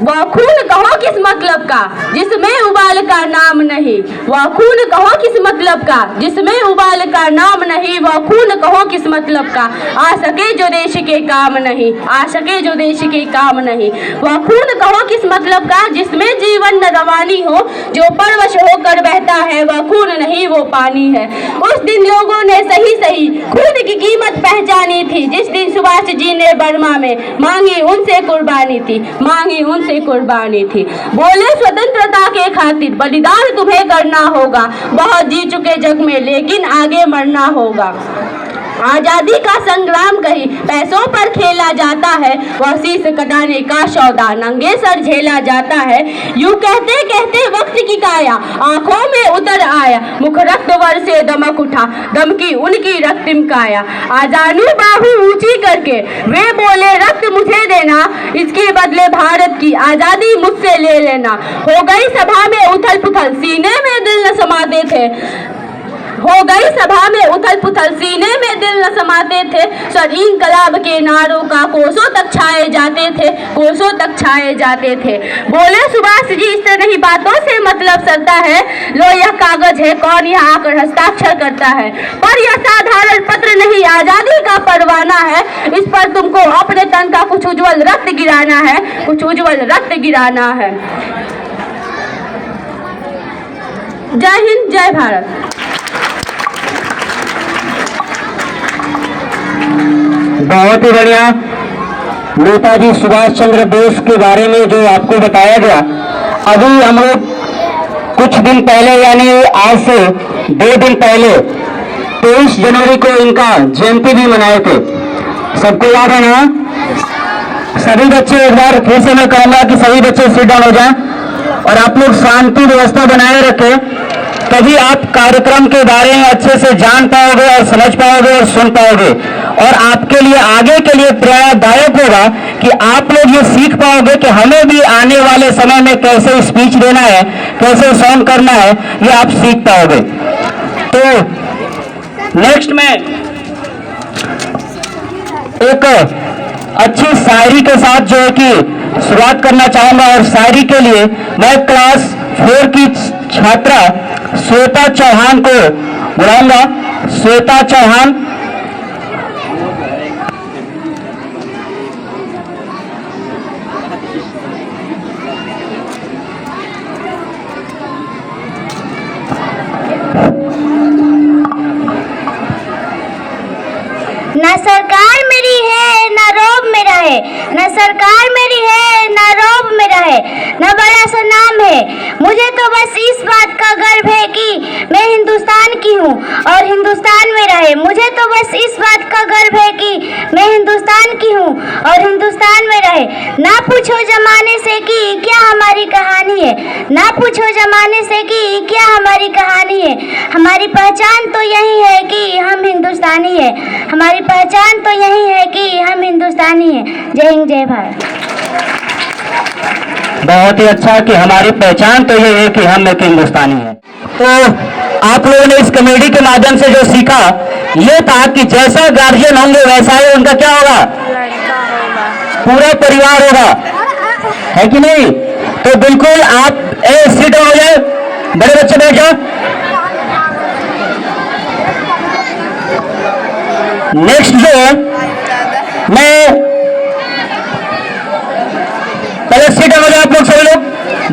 वह खून कहो किस मतलब का जिसमें उबाल का नाम नहीं, वह खून कहो किस मतलब का जिसमें उबाल का नाम नहीं, वह खून कहो किस मतलब का आ सके जो देश के काम नहीं, आ सके जो देश के काम नहीं, वह खून कहो किस मतलब का जिसमें जीवन न रवानी हो, जो परवश होकर बहता है वह खून नहीं वो पानी है। उस दिन लोगों ने सही सही खून की कीमत पहचानी थी, जिस दिन सुभाष जी ने बर्मा में मांगी उनसे कुर्बानी थी, मांगी उनसे कुर्बानी थी। बोले स्वतंत्रता के खातिर बलिदान तुम्हें करना होगा, बहुत जी चुके जग में लेकिन आगे मरना होगा। आजादी का संग्राम कहीं पैसों पर खेला जाता है, वह शीश कटाने का सौदा नंगे सर झेला जाता है। यूं कहते कहते वक्त की काया आंखों में उतर आया, मुख रक्त वर से दमक उठा, दम की उनकी रक्तिम काया। आजानू बाहू ऊंची करके वे बोले रक्त मुझे देना, इसके बदले भारत की आजादी मुझसे ले लेना। हो गई सभा में उथल पुथल, सीने में दिल न समाते थे, हो गई सभा में उथल पुथल, सीने में दिल न समाते थे। सर इंकलाब के नारों का कोसों तक छाए जाते थे, कोसों तक छाए जाते थे। बोले सुभाष जी इससे नहीं बातों से मतलब चलता है, लो यह कागज है कौन यहाँ आकर हस्ताक्षर करता है, पर यह साधारण पत्र नहीं आजादी का परवाना है, इस पर तुमको अपने तन का कुछ उज्जवल रक्त गिराना है, कुछ उज्जवल रक्त गिराना है। जय हिंद जय भारत। बहुत ही बढ़िया। नेताजी सुभाष चंद्र बोस के बारे में जो आपको बताया गया, अभी हम लोग कुछ दिन पहले यानी आज से 2 दिन पहले 23 जनवरी को इनका जयंती भी मनाए थे, सबको याद है ना? सभी बच्चे एक बार फिर से मैं कहूंगा कि सभी बच्चे सिट डाउन हो जाएं और आप लोग शांति व्यवस्था बनाए रखें, तभी आप कार्यक्रम के बारे में अच्छे से जान पाओगे और समझ पाओगे और सुन पाओगे, और आपके लिए आगे के लिए प्रेरणादायक होगा कि आप लोग ये सीख पाओगे कि हमें भी आने वाले समय में कैसे स्पीच देना है, कैसे साउंड करना है, ये आप सीख पाओगे। तो नेक्स्ट में एक अच्छी शायरी के साथ जो है कि शुरुआत करना चाहूंगा, और शायरी के लिए मैं क्लास 4 की छात्रा श्वेता चौहान को बुलाऊंगा। श्वेता चौहान, न सरकार मेरी है न रोब मेरा है, न सरकार मेरी है न रोब मेरा है, न बड़ा सा नाम है, मुझे तो बस इस बात का गर्व है कि मैं हिंदुस्तान की हूँ और हिंदुस्तान मेरा है। मुझे तो बस इस बात का गर्व है कि मैं हिंदुस्तान की हूँ और हिंदुस्तान मेरा है। ना पूछो जमाने से कि क्या हमारी कहानी है, ना पूछो जमाने से कि क्या हमारी कहानी है, हमारी पहचान तो यही है कि हम हिंदुस्तानी है, हमारी पहचान तो यही है कि हम हिंदुस्तानी हैं। जय हिंद जय भारत। बहुत ही अच्छा कि हमारी पहचान तो ये है कि हम एक हिंदुस्तानी हैं। तो आप लोगों ने इस कमेटी के माध्यम से जो सीखा ये था कि जैसा गार्जियन होंगे वैसा ही उनका क्या होगा, पूरा परिवार होगा, है कि नहीं? तो बिल्कुल आप सीट हो जाए, बड़े बच्चे बैठ जाओ। नेक्स्ट जो मैं पहले सिट डाउन हो जाए आप लोग, सभी लोग,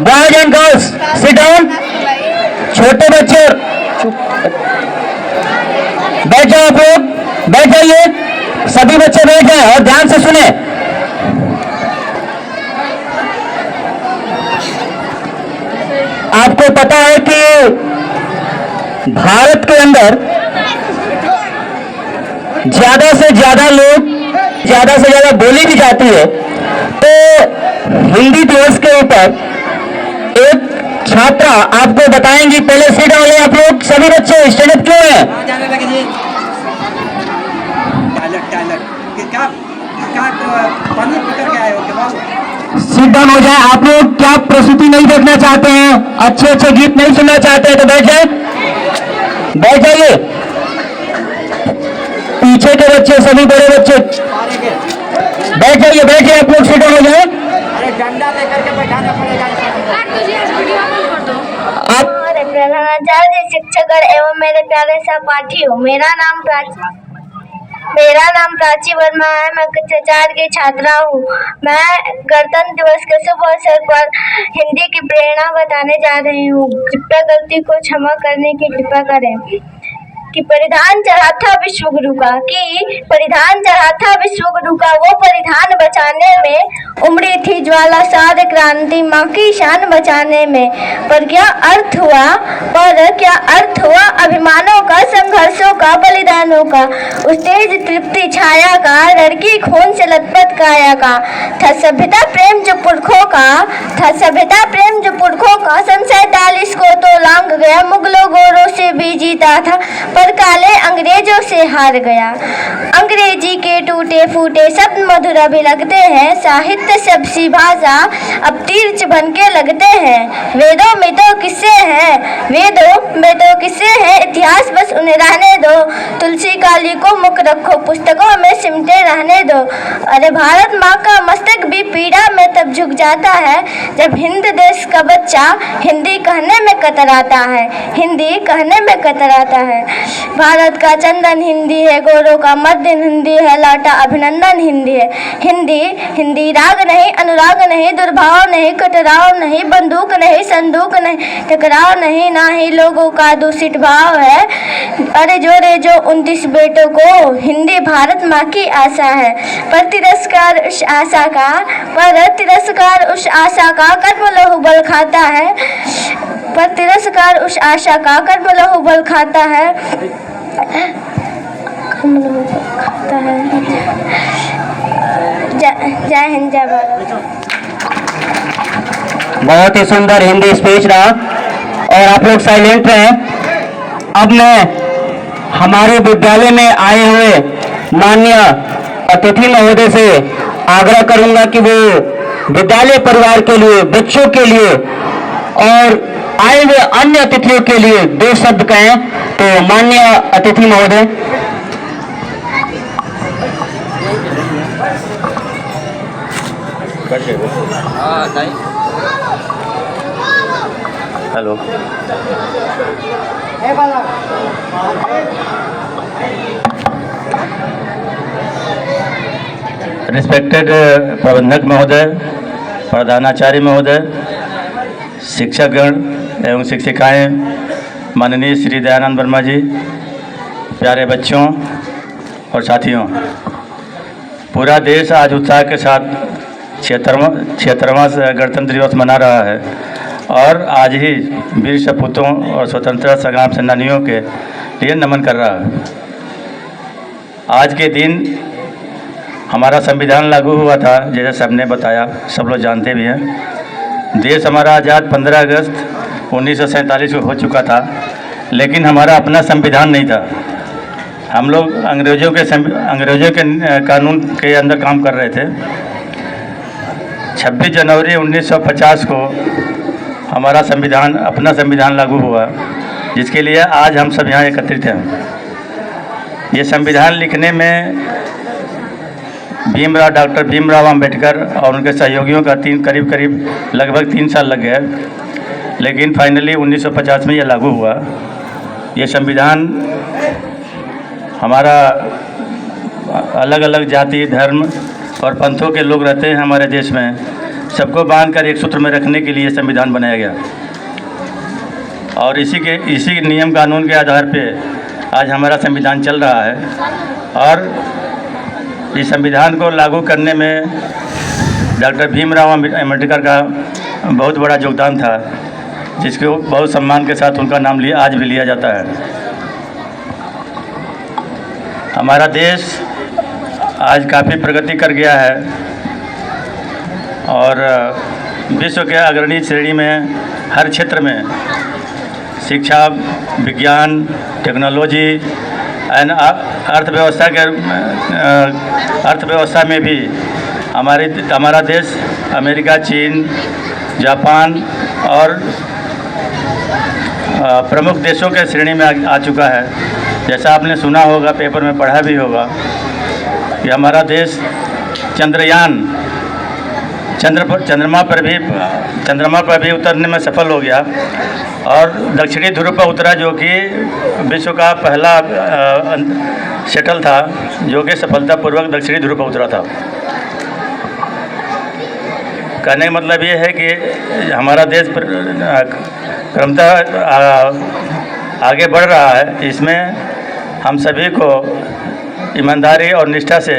boys and girls sit down. छोटे बच्चे बैठ जाओ, आप लोग बैठ जाइए, सभी बच्चे बैठ जाएं और ध्यान से सुने। आपको पता है कि भारत के अंदर ज्यादा से ज्यादा लोग, ज्यादा से ज्यादा बोली भी जाती है, तो हिंदी दिवस के ऊपर एक छात्रा आपको बताएंगी। पहले सीट वाले आप लोग सभी बच्चे स्टैंड अप क्यों हैं? सीट डाउन हो जाए आप लोग। क्या प्रस्तुति नहीं देखना चाहते हैं, अच्छे अच्छे गीत नहीं सुनना चाहते हैं तो बैठ जाए, बैठ जाइए। पीछे के बच्चे, सभी बड़े बच्चे बैठ जाइए, बैठ जाइए आप लोग, सीट डाउन हो जाए। डंडा लेकर के बैठाना पड़ेगा। हमारे प्रधानाचार्य शिक्षकगण एवं मेरे प्यारे सहपाठियों, मेरा नाम प्राची वर्मा है। मैं कक्षा 4 की छात्रा हूँ। मैं गणतंत्र दिवस के शुभ अवसर पर हिंदी की प्रेरणा बताने जा रही हूँ। कृपया गलती को क्षमा करने की कृपा करें। कि परिधान चढ़ा था विश्वगुरु का, वो परिधान बचाने में उमड़ी थी ज्वाला साध क्रांति माँ की शान बचाने में। पर क्या अर्थ हुआ अभिमानों का, संघर्षों का, बलिदानों का, उस तेज तृप्ति छाया का, लड़की खून से लथपथ काया का। था सभ्यता प्रेम जो पुरखों का, सन 47 को तो लांग गया, मुगलों गोरों से भी जीता था, पर काले अंग्रेजों से हार गया। अंग्रेजी के टूटे फूटे शब्द मधुर भी लगते हैं, साहित्य सबसी भाषा अब तीर्च बन के लगते हैं। वेदों में तो किस्से हैं, इतिहास बस उन्हें रहने दो। तुलसी काली को मुख रखो, पुस्तकों में सिमटे रहने दो। अरे भारत माँ का मस्तक भी पीड़ा में तब झुक जाता है, जब हिंद देश का बच्चा हिंदी कहने में कतराता है। भारत का चंदन हिंदी है, गोरों का मर्दिन हिंदी है, लाटा अभिनंदन हिंदी है। हिंदी राग नहीं, अनुराग नहीं, दुर्भाव नहीं, कटराव नहीं, बंदूक नहीं, संदूक नहीं, टकराव नहीं, ना ही लोगों का दूषित भाव है। अरे जोड़े जो 29 बेटों को, हिंदी भारत माँ की आशा है। पर तिरस्कार उस आशा का कर्म लहू बल खाता है। जय हिंद, जय भारत। बहुत ही सुंदर हिंदी स्पीच रहा और आप लोग साइलेंट रहे। अब मैं हमारे विद्यालय में आए हुए माननीय अतिथि महोदय से आग्रह करूंगा कि वो विद्यालय परिवार के लिए, बच्चों के लिए और आए हुए अन्य अतिथियों के लिए 2 शब्द कहें। तो माननीय अतिथि महोदय। हेलो, रिस्पेक्टेड प्रबंधक महोदय, प्रधानाचार्य महोदय, शिक्षकगण एवं शिक्षिकाएं, माननीय श्री दयानंद वर्मा जी, प्यारे बच्चों और साथियों, पूरा देश आज उत्साह के साथ 76वां गणतंत्र दिवस मना रहा है और आज ही वीर सपूतों और स्वतंत्रता संग्राम सेनानियों के लिए नमन कर रहा है। आज के दिन हमारा संविधान लागू हुआ था, जैसे सबने बताया, सब लोग जानते भी हैं। देश हमारा आज़ाद 15 अगस्त 1947 को हो चुका था, लेकिन हमारा अपना संविधान नहीं था। हम लोग अंग्रेजों के कानून के अंदर काम कर रहे थे। 26 जनवरी 1950 को हमारा अपना संविधान लागू हुआ, जिसके लिए आज हम सब यहाँ एकत्रित हैं। ये संविधान लिखने में डॉक्टर भीमराव अंबेडकर और उनके सहयोगियों का करीब लगभग 3 साल लग गए, लेकिन फाइनली 1950 में ये लागू हुआ। ये संविधान हमारा अलग अलग जाति, धर्म और पंथों के लोग रहते हैं हमारे देश में, सबको बांधकर एक सूत्र में रखने के लिए संविधान बनाया गया। और इसी नियम कानून के आधार पे आज हमारा संविधान चल रहा है। और इस संविधान को लागू करने में डॉक्टर भीमराव अंबेडकर का बहुत बड़ा योगदान था, जिसको बहुत सम्मान के साथ उनका नाम आज भी लिया जाता है। हमारा देश आज काफ़ी प्रगति कर गया है और विश्व के अग्रणी श्रेणी में हर क्षेत्र में शिक्षा, विज्ञान, टेक्नोलॉजी एंड अर्थव्यवस्था में भी हमारा देश अमेरिका, चीन, जापान और प्रमुख देशों के श्रेणी में आ चुका है। जैसा आपने सुना होगा, पेपर में पढ़ा भी होगा कि हमारा देश चंद्रयान चंद्रमा पर भी उतरने में सफल हो गया और दक्षिणी ध्रुव पर उतरा, जो कि विश्व का पहला शटल था जो कि सफलतापूर्वक दक्षिणी ध्रुव पर उतरा था। कहने का मतलब ये है कि हमारा देश क्रमतः आगे बढ़ रहा है। इसमें हम सभी को ईमानदारी और निष्ठा से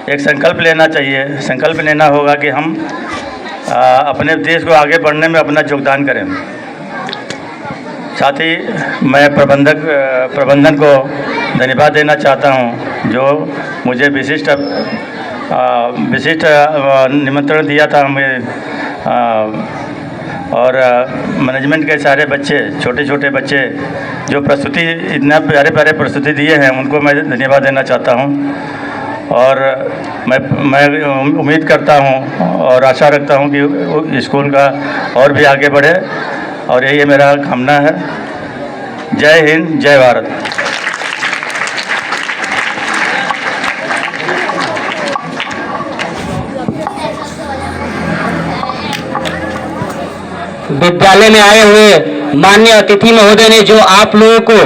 एक संकल्प लेना चाहिए। संकल्प लेना होगा कि हम अपने देश को आगे बढ़ने में अपना योगदान करें। साथ ही मैं प्रबंधन को धन्यवाद देना चाहता हूं, जो मुझे विशिष्ट निमंत्रण दिया था हमें, और मैनेजमेंट के सारे बच्चे, छोटे छोटे बच्चे जो प्रस्तुति इतना प्यारे प्रस्तुति दिए हैं, उनको मैं धन्यवाद देना चाहता हूं। और मैं उम्मीद करता हूं और आशा रखता हूं कि स्कूल का और भी आगे बढ़े, और यही मेरा कामना है। जय हिंद, जय भारत। विद्यालय में आए हुए माननीय अतिथि महोदय ने जो आप लोगों को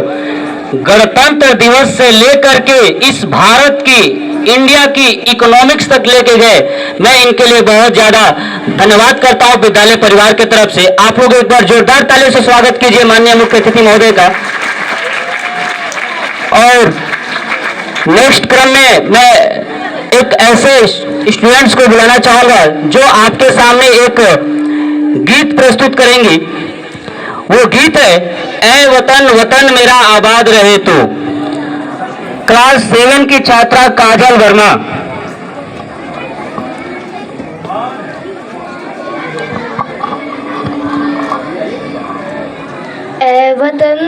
गणतंत्र दिवस से लेकर के इस भारत की, इंडिया की इकोनॉमिक्स तक लेके गए, मैं इनके लिए बहुत ज्यादा धन्यवाद करता हूं विद्यालय परिवार की तरफ से। आप लोग एक बार जोरदार तालियों से स्वागत कीजिए माननीय मुख्य अतिथि महोदय का। और नेक्स्ट क्रम में मैं एक ऐसे स्टूडेंट्स को बुलाना चाहूंगा जो आपके सामने एक गीत प्रस्तुत करेंगी। वो गीत है ऐ वतन वतन मेरा आबाद रहे तो। क्लास 7 की छात्रा काजल वर्मा। ऐ वतन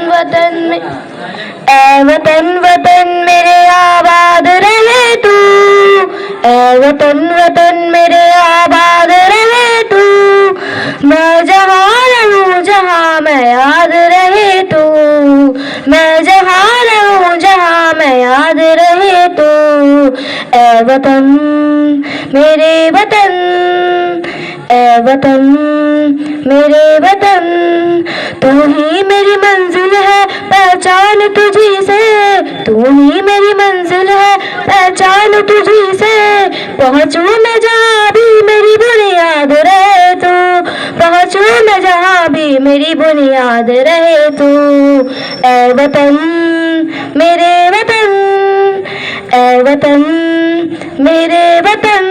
वतन मेरे आबाद रहे तू, ऐ वतन मेरे आबाद रहे तू। मैं जहाँ रहूं जहाँ मैं याद रहे तू, मैं जहाँ रहूं जहाँ मैं याद रहे तू। ऐ वतन मेरे वतन, ऐ वतन मेरे वतन, तू ही मेरी मंजिल है पहचान तुझी से, तू ही मेरी मंजिल है पहचान तुझी से। पहुँचूं मैं जहाँ भी मेरी बुनियाद रहे तू, पहुँचूं मैं जहाँ भी मेरी बुनियाद रहे तू। ऐ वतन मेरे वतन, ऐ वतन मेरे वतन,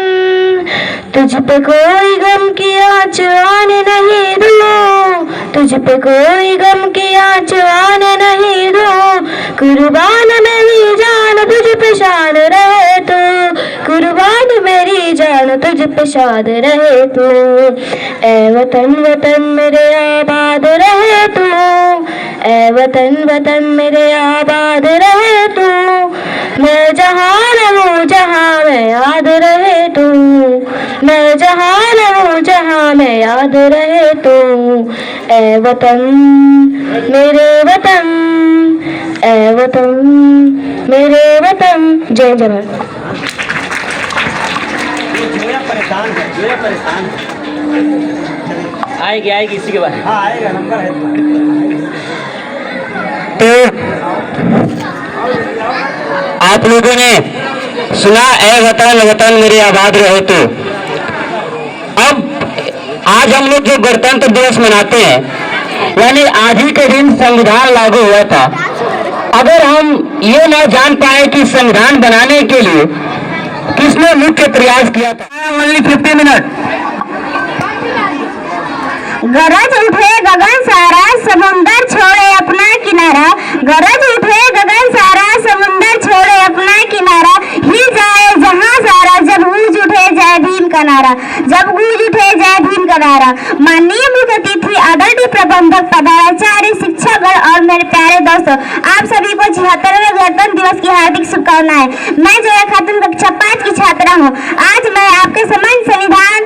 तुझ पे कोई गम की आँच आने नहीं दूँ, तुझ पे कोई गम की आँच आने नहीं दूँ। कुर्बान मेरी जान तुझ पे शान रहे तू, कुर्बान मेरी जान तुझ पे शान रहे तू। ऐ वतन मेरे आबाद रहे तू, ऐ वतन मेरे आबाद रहे तू। मैं जहाँ रहूं जहाँ मैं याद रहे तू, मैं जहाँ रहूं जहाँ मैं याद रहे तू। ऐ वतन मेरे वतन, ऐ वतन मेरे वतन। जय जवान। आएगी इसी के बाद। हाँ आएगा, नंबर है। तो आप लोगों ने सुना ऐ वतन वतन मेरे आबाद रहे तो। अब आज हम लोग जो गणतंत्र दिवस मनाते हैं, यानी आज ही के दिन संविधान लागू हुआ था। अगर हम ये न जान पाए कि संविधान बनाने के लिए किसने मुख्य प्रयास किया था। Only 50 minute. गरज उठे गगन सारा समुंदर छोड़े अपना किनारा, गरज उठे गगन सारा समुंदर छोड़े अपना किनारा। हिल जाए जहां सारा जब गूंज उठे जय भीम का नारा, जब गूंज उठे जय भीम का नारा। माननीय मुख्य अतिथि आदरणीय प्रबंधक पदाचार्य शिक्षागण और मेरे प्यारे दोस्तों, आप सभी को 76वें गणतंत्र दिवस की हार्दिक शुभकामनाएं। मैं जोया खातून कक्षा 5 की छात्रा हूँ। आज मैं आपके समक्ष संविधान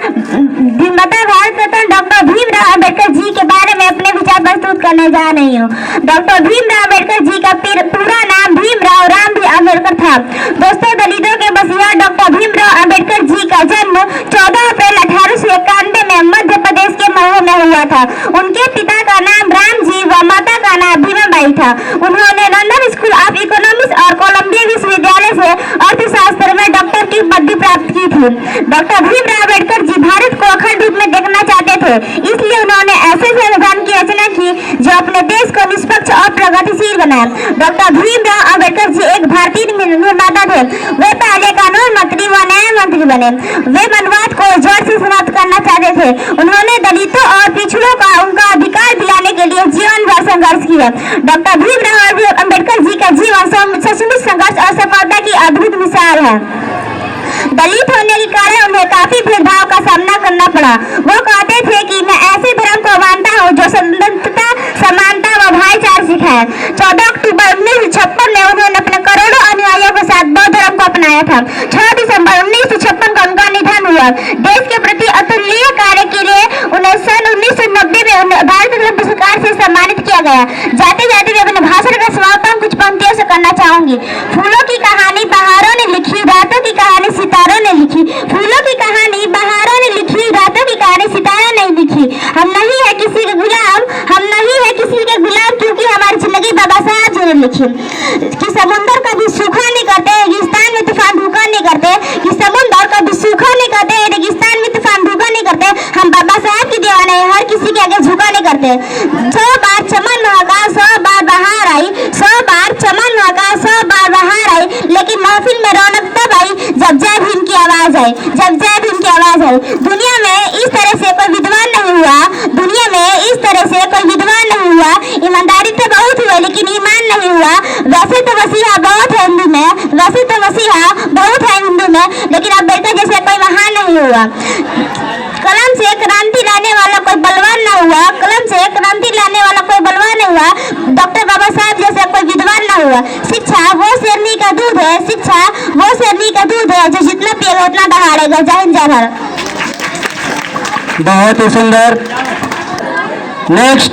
निर्माता भारत रत्न डॉक्टर भीमराव अम्बेडकर जी के बारे में अपने विचार प्रस्तुत करने जा रही हूँ। डॉक्टर भीमराव अम्बेडकर जी का पूरा नाम भीमराव रामजी अम्बेडकर था। दोस्तों, दलितों के बसिया डॉक्टर भीमराव अंबेडकर जी का जन्म 14 अप्रैल 1891 में मध्य प्रदेश के महू में हुआ था। उनके पिता का नाम राम जी व माता का नाम भीमाबाई था। उन्होंने लंदन स्कूल ऑफ इकोनॉमिक्स और कोलंबिया विश्वविद्यालय से अर्थशास्त्र में डॉक्टर की पदवी प्राप्त की थी। डॉक्टर भीमराव अंबेडकर जी भारत को अखंड रूप में देखना चाहते थे, इसलिए उन्होंने ऐसे संविधान की रचना की जो अपने देश को निष्पक्ष और प्रगतिशील बनाए। डॉक्टर भीमराव अंबेडकर जी एक भारतीय निर्माता थे। वे पहले कानून मंत्री व न्याय मंत्री बने। वे वनवाद को जड़ से समाप्त करना चाहते थे। उन्होंने दलितों और पिछड़ों का उनका अधिकार दिलाने के लिए जीवन भर संघर्ष किया। डॉक्टर भीमराव अंबेडकर जी का जीवन सचमुच संघर्ष और सफलता की अद्भुत मिसाल है। दलित होने के कारण उन्हें काफी भेदभाव का सामना करना पड़ा। वो कहते थे कि मैं ऐसे धर्म को मानता हूँ जो स्वतंत्रता, समानता व भाईचारा सिखाए। 14 अक्टूबर 1956 में उन्होंने अपने करोड़ों अनुयायियों के साथ बौद्ध धर्म को अपनाया था। 6 दिसंबर 1956 को उनका निधन हुआ। देश के प्रति अतुलनीय कार्य के लिए उन्हें सन 1990 में भारत रत्न पुरस्कार से सम्मानित किया गया। जाते जाते मैं अपने भाषण का समापन कुछ पंक्तियों से करना चाहूंगी। फूलों की कहानी बहारों ने लिखी, रातों की कहानी सितारों ने लिखी। फूलों की कहानी बहारों ने लिखी, रातों की कहानी सितारों ने लिखी। हम नहीं है किसी के गुलाम, हम नहीं है किसी के गुलाम, क्योंकि हमारी जिंदगी बाबा साहब जी ने लिखी। कि समुद्र कभी सूखा नहीं करते, रेगिस्तान में तूफान भूखा नहीं करते। कि समुद्र कभी सूखा नहीं करते, रेगिस्तान में तूफान भूखा नहीं करते। हम बाबा साहब की दीवाने हैं, हर किसी के आगे झुका नहीं करते। 100 बार चमन महका, 100 बार बहार आई, 100 बार चमन महका, 100 बार बहार आई, लेकिन महफिल में रौनक तब आई जब जय भीम की आवाज आई, जब जय भीम की आवाज आई। दुनिया में इस तरह से कोई विद्वान नहीं हुआ, दुनिया में इस तरह से कोई विद्वान नहीं हुआ। ईमानदारी तो बहुत हुआ लेकिन ईमान नहीं हुआ। वैसे तो मसीहा बहुत है हिंदू में, वैसे तो मसीहा बहुत है हिंदू में, लेकिन अम्बेडकर जैसे कोई महान नहीं हुआ। कलम से क्रांति लाने वाला कोई बलवान न हुआ, कलम से क्रांति लाने वाला कोई बलवान नहीं हुआ। डॉक्टर बाबा साहब जैसे कोई विद्वान न हुआ। शिक्षा वो शेरनी का दूध है, शिक्षा वो शेरनी का दूध है जो जितना पिएगा उतना दहाड़ेगा। जय हिंद, जय भारत। बहुत ही सुंदर। नेक्स्ट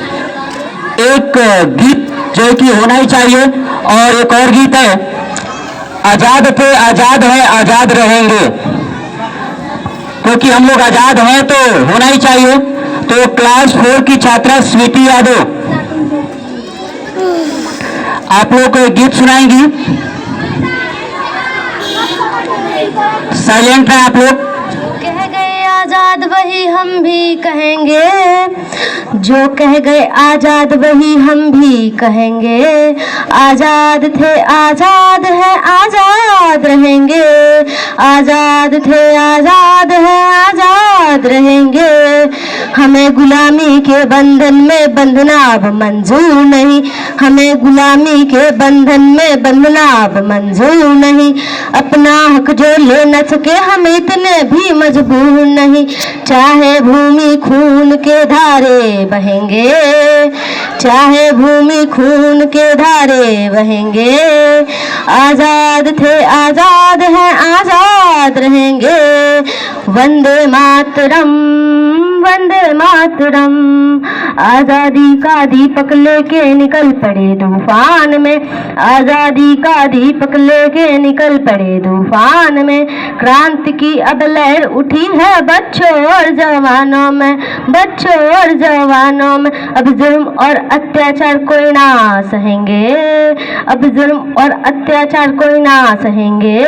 एक गीत जो कि होना ही चाहिए, और एक और गीत है, आजाद थे आजाद है आजाद रहेंगे। क्योंकि हम लोग आजाद हैं तो होना ही चाहिए। तो क्लास 4 की छात्रा स्वीटी यादव आप लोग को एक गीत सुनाएंगी। साइलेंट है आप लोग। कह गए आजाद वही हम भी कहेंगे, जो कह गए आजाद वही हम भी कहेंगे। आजाद थे आजाद है आजाद रहेंगे, आजाद थे आजाद है आजाद रहेंगे। हमें गुलामी के बंधन में बंधना अब मंजूर नहीं, हमें गुलामी के बंधन में बंधना अब मंजूर नहीं। अपना हक जो ले न सके हम इतने भी मजबूर नहीं। चाहे भूमि खून के धारे बहेंगे, चाहे भूमि खून के धारे बहेंगे। आजाद थे आजाद हैं आजाद रहेंगे। वंदे मातरम, वंदे मातरम। आजादी का दीपक लेके निकल पड़े तूफान में, आजादी का दीपक लेके निकल पड़े तूफान में। क्रांति की अब लहर उठी है बच्चों और जवानों में, बच्चों और जवानों में। अब जुल्म और अत्याचार कोई ना सहेंगे, अब जुल्म और अत्याचार कोई ना सहेंगे।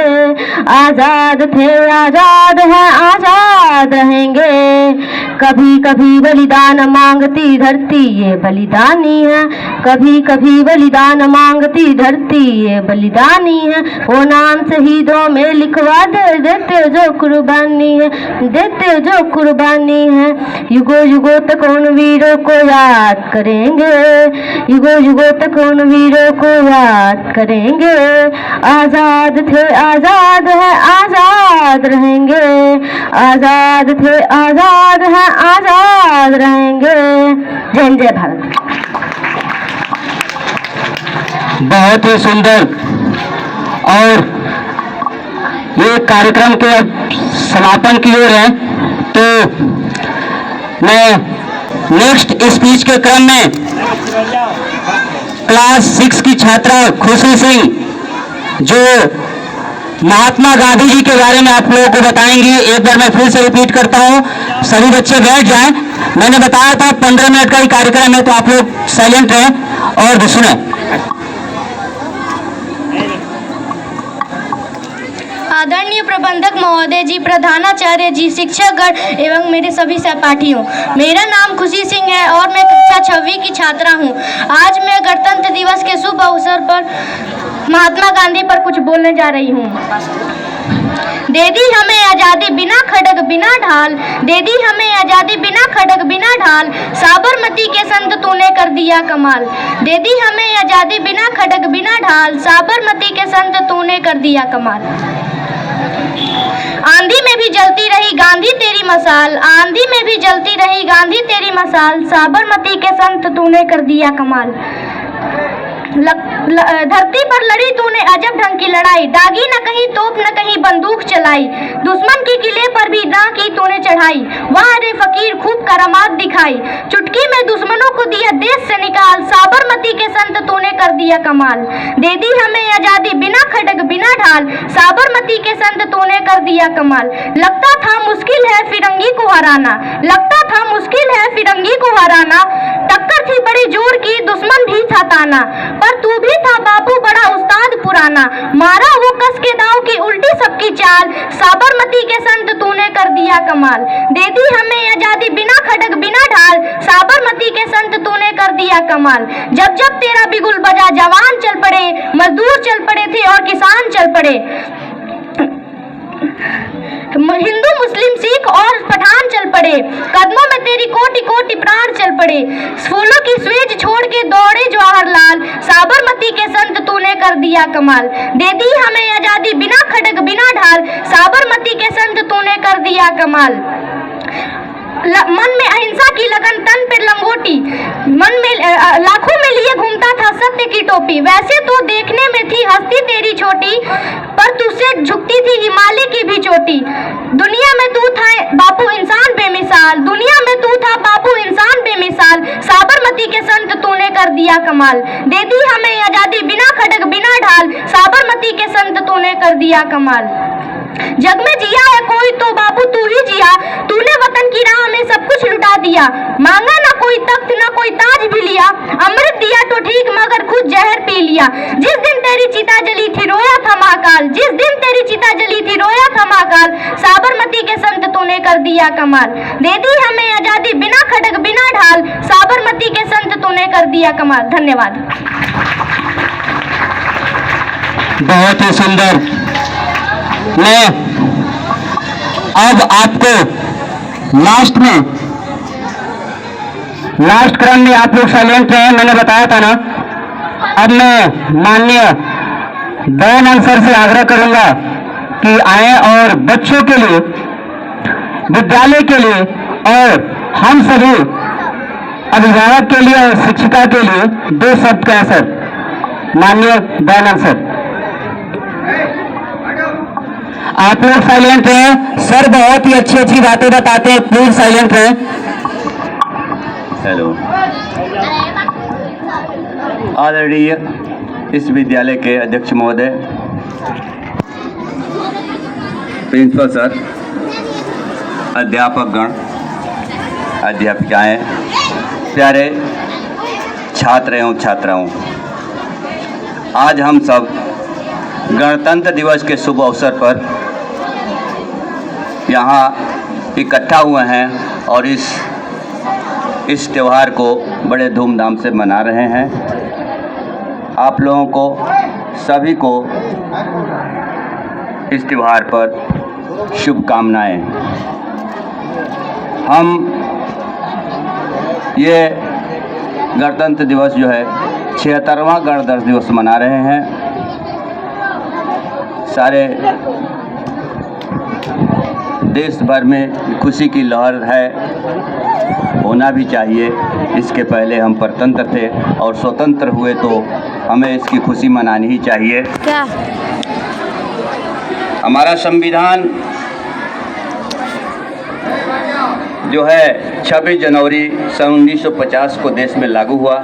आजाद थे आजाद हैं आजाद रहेंगे। कभी कभी बलिदान मांगती धरती ये बलिदानी है, कभी कभी बलिदान मांगती धरती ये बलिदानी है। वो नाम शहीदों में लिखवा दे देते जो कुर्बानी है, देते जो कुर्बानी है। युगों युगों तक उन वीरों को याद करेंगे, युगों युगों तक उन वीरों को याद करेंगे। आजाद थे आजाद है आजाद रहेंगे, आजाद थे आजाद है आजाद रहेंगे। जय जय भारत। बहुत ही सुंदर। और ये कार्यक्रम के अब समापन की ओर है, तो मैं नेक्स्ट स्पीच के क्रम में क्लास 6 की छात्रा खुशी सिंह जो महात्मा गांधी जी के बारे में आप लोगों को बताएंगी। एक बार मैं फिर से रिपीट करता हूँ, सभी बच्चे बैठ जाएं। मैंने बताया था 15 मिनट का ही कार्यक्रम है, तो आप लोग साइलेंट रहें और सुने। आदरणीय प्रबंधक महोदय जी, प्रधानाचार्य जी, शिक्षकगण एवं मेरे सभी सहपाठियों, मेरा नाम खुशी सिंह है और मैं कक्षा 6वीं की छात्रा हूं। आज मैं गणतंत्र दिवस के शुभ अवसर पर महात्मा गांधी पर कुछ बोलने जा रही हूं। दे दी हमें आजादी बिना खड़ग बिना ढाल, दे दी हमें आजादी बिना खड़ग बिना ढाल, साबरमती के संत तूने कर दिया कमाल। दे दी हमें आजादी बिना खड़ग बिना ढाल, साबरमती के संत तूने कर दिया कमाल। आंधी में भी जलती रही गांधी तेरी मसाल, आंधी में भी जलती रही गांधी तेरी मसाल, साबरमती के संत तूने कर दिया कमाल। धरती पर लड़ी तूने अजब ढंग की लड़ाई, दागी न कहीं तोप न कहीं बंदूक चलाई, दुश्मन के किले पर भी ना की तूने चढ़ाई, वहाँ रे फकीर खूब करामात दिखाई, चुटकी में दुश्मनों को दिया देश से निकाल, साबरमती के संत तूने कर दिया कमाल। दे दी हमें आजादी बिना खड़ग बिना ढाल, साबरमती के संत तूने कर दिया कमाल। लगता था मुश्किल है फिरंगी को हराना, लगता था मुश्किल है फिरंगी को हराना, टक्कर थी बड़ी जोर की दुश्मन भी था ताना, पर तू भी था बापू बड़ा उस्ताद पुराना, मारा वो कस के दाव की उल्टी सबकी चाल, साबरमती के संत तूने कर दिया कमाल। दे दी हमें आजादी बिना खड़ग बिना ढाल, साबरमती के संत तूने कर दिया कमाल। जब जब तेरा बिगुल बजा जवान चल पड़े, मजदूर चल पड़े थे और किसान चल पड़े, हिंदू मुस्लिम सिख और पठान चल पड़े, कदमों में तेरी कोटि कोटि प्राण चल पड़े, फूलों की स्वेज छोड़ के दौड़े जवाहरलाल, साबरमती के संत तूने कर दिया कमाल। दे दी हमें आजादी बिना खड़ग बिना ढाल, साबरमती के संत तूने कर दिया कमाल। मन में अहिंसा की लगन तन पर लंगोटी, मन में लाखों में लिए घूमता था सत्य की टोपी, वैसे तो देखने में थी हस्ती तेरी छोटी, पर तुझसे झुकती थी हिमालय की भी चोटी। दुनिया में तू था बापू इंसान बेमिसाल, दुनिया में तू था बापू इंसान बेमिसाल, साबरमती के संत तूने कर दिया कमाल। दे दी हमें आजादी बिना खड़ग बिना ढाल, साबरमती के संत तूने कर दिया कमाल। जग में जिया है कोई तो बाबू तू ही जिया, तूने वतन की राह में सब कुछ लुटा दिया, मांगा ना कोई तख्त ना कोई ताज भी लिया, अमृत दिया तो ठीक मगर खुद जहर पी लिया। जिस दिन तेरी चिता जली थी रोया था महाकाल, जिस दिन तेरी चिता जली थी रोया था महाकाल, साबरमती के संत तूने कर दिया कमाल। दे दी हमें आजादी बिना खड़ग बिना ढाल, साबरमती के संत तूने कर दिया कमाल। धन्यवाद। बहुत ही सुंदर। मैं अब आपको लास्ट क्रम में आप लोग साइलेंट रहे, मैंने बताया था ना। अब मैं माननीय दयानंद सर से आग्रह करूंगा कि आए और बच्चों के लिए, विद्यालय के लिए और हम सभी अभिभावक के लिए और शिक्षिका के लिए 2 शब्द का सर। माननीय दयानंद सर, आप लोग साइलेंट रहे। सर बहुत ही अच्छी अच्छी बातें बताते हैं, प्लीज साइलेंट रहे। हेलो, आदरणीय इस विद्यालय के अध्यक्ष महोदय, प्रिंसिपल सर, अध्यापकगण, अध्यापिकाएं, प्यारे छात्र एवं छात्राओं, आज हम सब गणतंत्र दिवस के शुभ अवसर पर यहाँ इकट्ठा हुए हैं और इस त्यौहार को बड़े धूमधाम से मना रहे हैं। आप लोगों को सभी को इस त्यौहार पर शुभकामनाएं। हम ये गणतंत्र दिवस जो है 76वां गणतंत्र दिवस मना रहे हैं। सारे देश भर में खुशी की लहर है, होना भी चाहिए। इसके पहले हम परतंत्र थे और स्वतंत्र हुए, तो हमें इसकी खुशी मनानी ही चाहिए। क्या हमारा संविधान जो है 26 जनवरी सन 1950 को देश में लागू हुआ।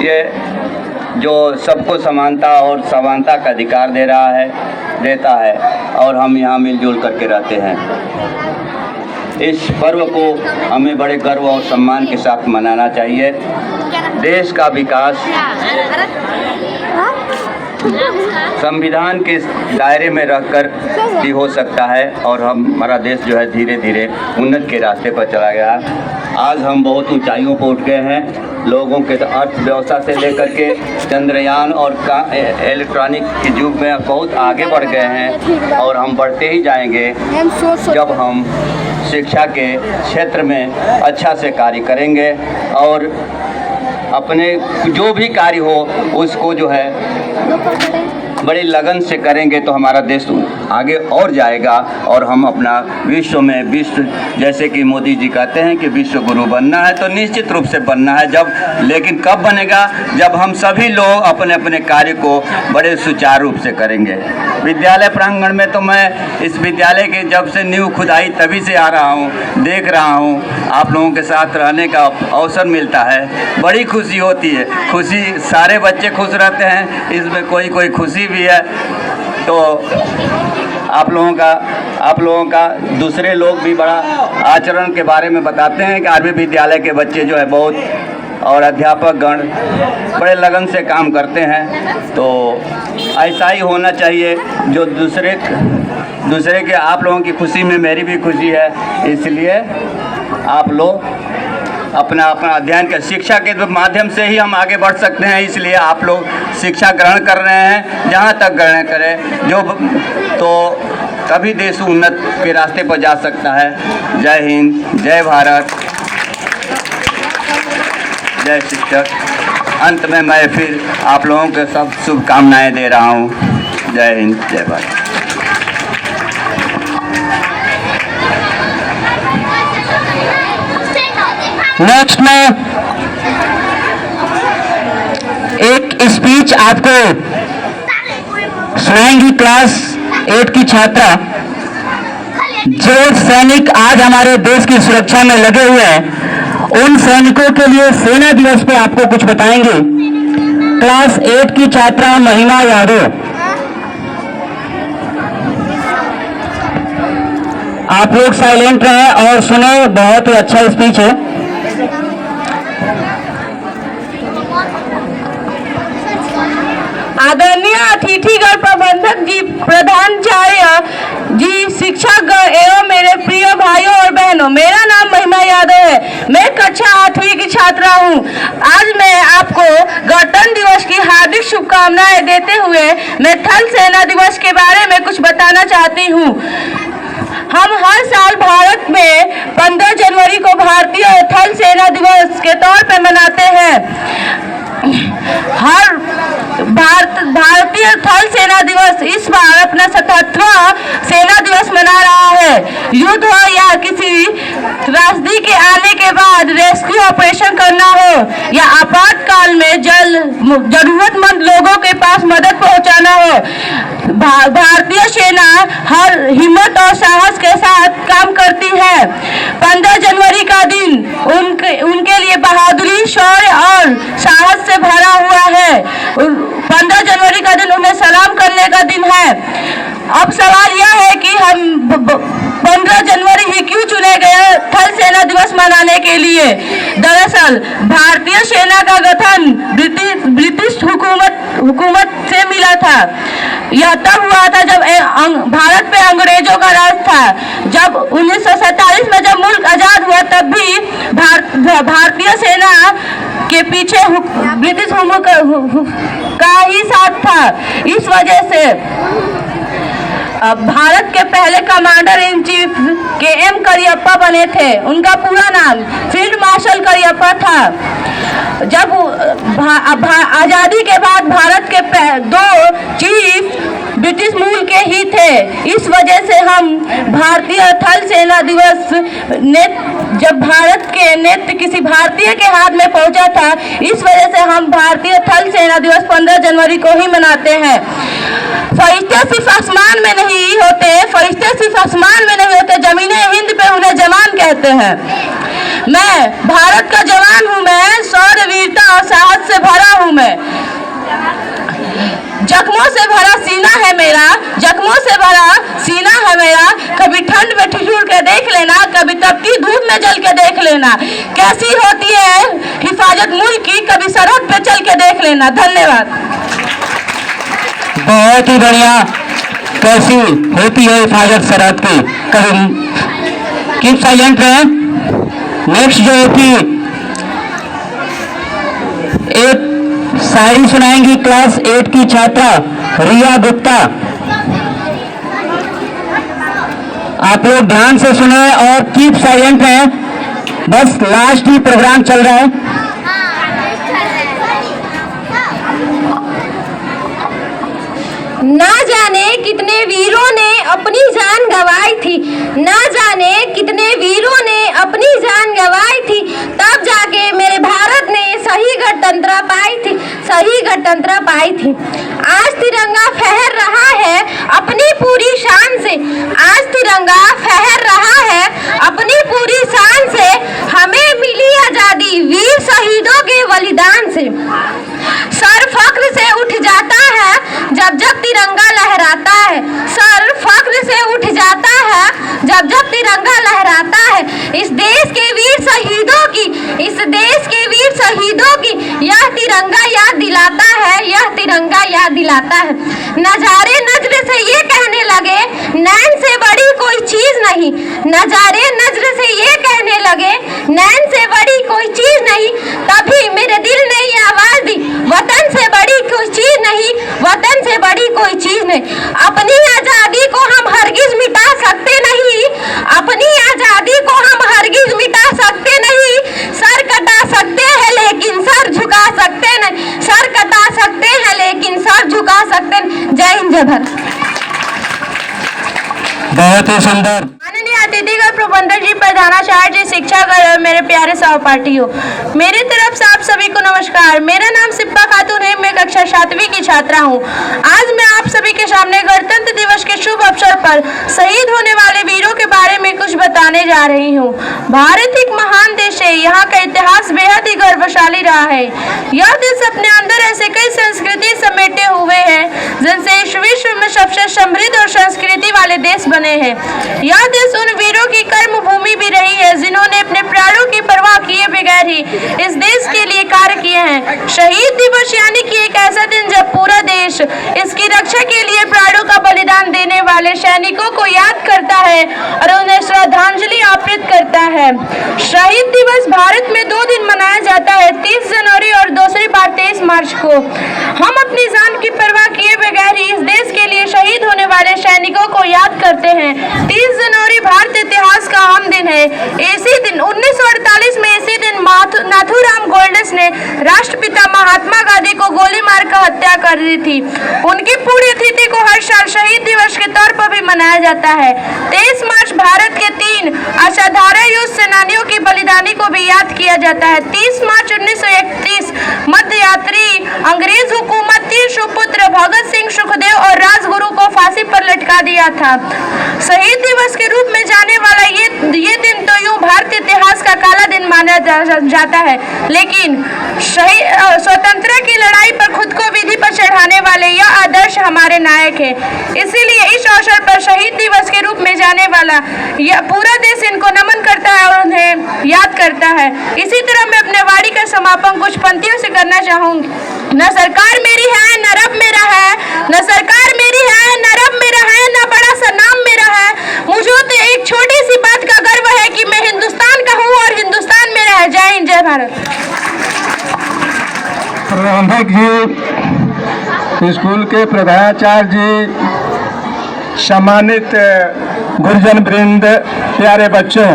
ये जो सबको समानता और समानता का अधिकार देता है और हम यहाँ मिलजुल करके रहते हैं। इस पर्व को हमें बड़े गर्व और सम्मान के साथ मनाना चाहिए। देश का विकास संविधान के दायरे में रहकर ही हो सकता है और हमारा देश जो है धीरे धीरे उन्नति के रास्ते पर चला गया। आज हम बहुत ऊंचाइयों पर उठ गए हैं। लोगों के अर्थव्यवस्था से लेकर के चंद्रयान और इलेक्ट्रॉनिक के युग में बहुत आगे बढ़ गए हैं और हम बढ़ते ही जाएंगे जब हम शिक्षा के क्षेत्र में अच्छा से कार्य करेंगे और अपने जो भी कार्य हो उसको जो है बड़ी लगन से करेंगे तो हमारा देश आगे और जाएगा और हम अपना विश्व जैसे कि मोदी जी कहते हैं कि विश्व गुरु बनना है तो निश्चित रूप से बनना है। लेकिन कब बनेगा? जब हम सभी लोग अपने अपने कार्य को बड़े सुचारू रूप से करेंगे। विद्यालय प्रांगण में तो मैं इस विद्यालय के जब से नींव खुदाई तभी से आ रहा हूँ, देख रहा हूँ। आप लोगों के साथ रहने का अवसर मिलता है, बड़ी खुशी होती है। खुशी, सारे बच्चे खुश रहते हैं, इसमें कोई खुशी भी है। तो आप लोगों का दूसरे लोग भी बड़ा आचरण के बारे में बताते हैं कि आरबी विद्यालय के बच्चे जो है बहुत और अध्यापक गण बड़े लगन से काम करते हैं। तो ऐसा ही होना चाहिए। जो दूसरे के आप लोगों की खुशी में मेरी भी खुशी है, इसलिए आप लोग अपना अध्ययन के शिक्षा के माध्यम से ही हम आगे बढ़ सकते हैं। इसलिए आप लोग शिक्षा ग्रहण कर रहे हैं, जहाँ तक ग्रहण करें तो तभी देश उन्नति के रास्ते पर जा सकता है। जय हिंद, जय भारत, जय शिक्षक। अंत में मैं फिर आप लोगों को सब शुभकामनाएं दे रहा हूँ। जय हिंद, जय भारत। नेक्स्ट में एक स्पीच आपको सुनाएंगी क्लास 8 की छात्रा। जो सैनिक आज हमारे देश की सुरक्षा में लगे हुए हैं, उन सैनिकों के लिए सेना दिवस पे आपको कुछ बताएंगे। क्लास 8 की छात्रा महिमा यादव। आप लोग साइलेंट रहें और सुने, बहुत ही अच्छा स्पीच है। आदरणीय अतिथिगण, प्रबंधक जी, प्रधानाचार्य जी, शिक्षकगण एवं मेरे प्रिय भाइयों और बहनों, मेरा नाम महिमा यादव है। मैं कक्षा 8वीं की छात्रा हूँ। आज मैं आपको गणतंत्र दिवस की हार्दिक शुभकामनाएं देते हुए मैं थल सेना दिवस के बारे में कुछ बताना चाहती हूँ। हम हर साल भारत में 15 जनवरी को भारतीय थल सेना दिवस के तौर पर मनाते हैं। भारतीय थल सेना दिवस इस बार अपना 77वां सेना दिवस मना रहा है। युद्ध हो या किसी त्रासदी के आने के बाद रेस्क्यू ऑपरेशन करना हो या आपातकाल में जरूरतमंद लोगों के पास मदद पहुंचाना हो, भारतीय सेना हर हिम्मत और साहस के साथ काम करती है। 15 जनवरी का दिन उनके लिए बहादुरी, शौर्य और साहस से भरा हुआ है। 15 जनवरी का दिन उन्हें सलाम करने का दिन है। अब सवाल यह है कि हम 15 जनवरी ही क्यों चुने गए थल सेना दिवस मनाने के लिए। दरअसल भारतीय सेना का गठन ब्रिटिश हुकूमत से मिला था। यह तब हुआ था जब भारत पे अंग्रेजों का राज था। जब 1947 में जब मुल्क आजाद हुआ तब भी भारतीय सेना के पीछे ब्रिटिश का ही साथ था। इस वजह से भारत के पहले commander in chief KM. Cariappa बने थे। उनका पूरा नाम फील्ड मार्शल करियप्पा था। जब आजादी के बाद भारत के 2 चीफ ब्रिटिश मूल के ही थे। इस वजह से हम भारतीय थल सेना दिवस जब भारत के नेतृत्व किसी भारतीय के हाथ में पहुंचा था, इस वजह से हम भारतीय थल सेना दिवस 15 जनवरी को ही मनाते हैं। फरिश्ते सिर्फ आसमान में नहीं होते, जमीने हिंद पे उन्हें जवान कहते हैं। मैं भारत का जवान हूँ, मैं शौर्य, वीरता और साहस से भरा हूँ। मैं जख्मों से भरा सीना है मेरा, जख्मों से भरा सीना है मेरा। कभी ठंड में ठिठुर के देख लेना, कभी तपती धूप में जल के देख लेना। कैसी होती है हिफाजत मुल्क की, कभी सरहद पे चल के देख लेना। धन्यवाद। बहुत ही बढ़िया। कैसी होती है हिफाजत सरहद की, कभी कीप साइलेंट रहे। नेक्स्ट जो है कि एक शायरी सुनाएंगी क्लास 8 की छात्रा रिया गुप्ता। आप लोग ध्यान से सुने और कीप साइलेंट रहें, बस लास्ट ही प्रोग्राम चल रहा है। ना जाने कितने वीरों ने अपनी जान गंवाई थी, ना जाने कितने वीरों ने अपनी जान गंवाई थी, तब जाके मेरे भारत ने सही गणतंत्र पाई थी, सही गणतंत्र पाई थी। आज तिरंगा फहर रहा है अपनी पूरी शान से, आज तिरंगा फहर रहा है अपनी पूरी शान से। हमें मिली आजादी वीर शहीदों के बलिदान से। सर फख्र से उठ जाता है जब जब तिरंगा लहराता है, सर फख्र से उठ जाता है जब जब तिरंगा लहराता है। इस देश के वीर शहीदों की, इस देश के वीर शहीदों की यह तिरंगा याद दिलाता है, यह तिरंगा याद दिलाता है। नजारे नजर से ये कहने लगे नैन से बड़ी कोई चीज नहीं, नजारे नजर से ये कहने लगे नैन से बड़ी कोई चीज नहीं। तभी मेरे दिल ने ये आवाज दी वतन से बड़ी कोई चीज नहीं, वतन से बड़ी कोई चीज नहीं। अपनी आजादी को हम हरगिज मिटा सकते नहीं, अपनी आजादी को हम हरगिज मिटा सकते नहीं। सर कटा सकते हैं लेकिन सर झुका सकते नहीं, सर कटा सकते हैं लेकिन सर झुका सकते नहीं। जय हिंद जय भारत। बहुत ही सुंदर। माननीय अतिथिगण प्रबंधक जी, प्रधानाचार्य जी, शिक्षागण और मेरे प्यारे सहपाठियों, मेरी तरफ से आप सभी को नमस्कार। मेरा नाम सिप्पा खातून है, मैं कक्षा 7वीं की छात्रा हूँ। आज मैं आप सभी के सामने गणतंत्र दिवस के शुभ अवसर पर शहीद होने वाले वीरों के बारे में कुछ बताने जा रही हूँ। भारत एक महान देश है, यहाँ का इतिहास बेहद ही गौरवशाली रहा है। यह देश अपने अंदर ऐसे कई संस्कृति समेटे हुए हैं जिनसे इस विश्व में सबसे समृद्ध और संस्कृति वाले देश बने हैं। यह देश उन वीरों की कर्म भूमि भी रही है जिन्होंने अपने प्राणों की परवाह किए बगैर ही इस देश के लिए कार्य किए हैं। शहीद दिवस यानी कि एक ऐसा दिन जब पूरा देश इसकी रक्षा के लिए प्राणों का बलिदान देने वाले सैनिकों को याद करता है और उन्हें श्रद्धांजलि अर्पित करता है। शहीद दिवस भारत में 2 दिन मनाया जाता है, 30 जनवरी और दूसरी बार 23 मार्च को। हम अपनी जान की परवाह किए बगैर ही इस देश के लिए शहीद होने वाले सैनिकों को याद करते हैं। 30 जनवरी भारत इतिहास का अहम दिन है। इसी दिन 1948 में इसी दिन नाथूराम गोडसे ने राष्ट्रपिता महात्मा गांधी को गोली मारकर हत्या कर दी थी। उनकी पुण्यतिथि को हर साल शहीद दिवस के तौर पर भी मनाया जाता है। 23 मार्च भारत के 3 असाधारण युद्ध सेनानियों की बलिदानी को भी याद किया जाता है। 30 मार्च 1931 मध्यरात्रि अंग्रेज हुकूमत तीर सुपुत्र भगत सिंह, सुखदेव और राजगुरु को फांसी पर लटका दिया था। शहीद दिवस के रूप में जाने वाला ये दिन तो यूं भारतीय इतिहास का काला दिन माना जाता है, लेकिन स्वतंत्रता की लड़ाई पर खुद को विधि पर चढ़ाने वाले यह आदर्श हमारे नायक है। इसीलिए इस अवसर पर शहीद दिवस के रूप में जाने वाला यह पूरा देश इनको नमन करता है और उन्हें याद करता है। इसी तरह मैं अपने वाणी का समापन कुछ पंक्तियों से करना चाहूंगी। न सरकार मेरी है न रब मेरा है, न सरकार मेरी है न रब मेरा है, न बड़ा सा नाम मेरा है। मुझे तो एक छोटी सी बात का गर्व है कि मैं हिंदुस्तान का हूँ और हिंदुस्तान मेरा है। जय हिंद जय भारत। प्रबंधक जी, स्कूल के प्रधानाचार्य जी, सम्मानित गुरुजन वृंद, प्यारे बच्चों,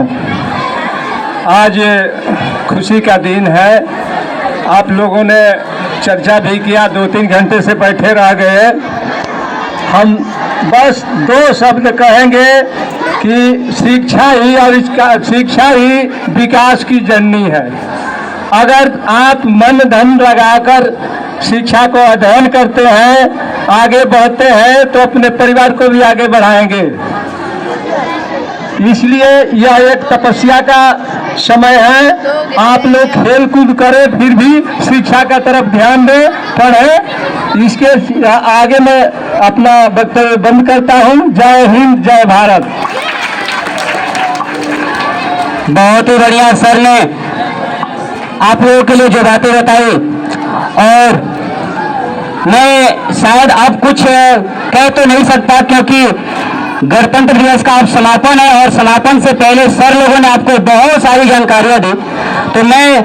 आज खुशी का दिन है। आप लोगों ने चर्चा भी किया, 2-3 घंटे से बैठे रह गए। हम बस 2 शब्द कहेंगे कि शिक्षा ही और इसका शिक्षा ही विकास की जननी है। अगर आप मन धन लगाकर शिक्षा को अध्ययन करते हैं, आगे बढ़ते हैं, तो अपने परिवार को भी आगे बढ़ाएंगे। इसलिए यह एक तपस्या का समय है। आप लोग खेल कूद करें, फिर भी शिक्षा का तरफ ध्यान दें, पढ़ें। इसके आगे मैं अपना वक्तव्य बंद करता हूं। जय हिंद, जय भारत। बहुत ही बढ़िया सर ने आप लोगों के लिए जो बातें बताई, और मैं शायद अब कुछ कह तो नहीं सकता क्योंकि गणतंत्र दिवस का अब समापन है, और समापन से पहले सर लोगों ने आपको बहुत सारी जानकारियां दी। तो मैं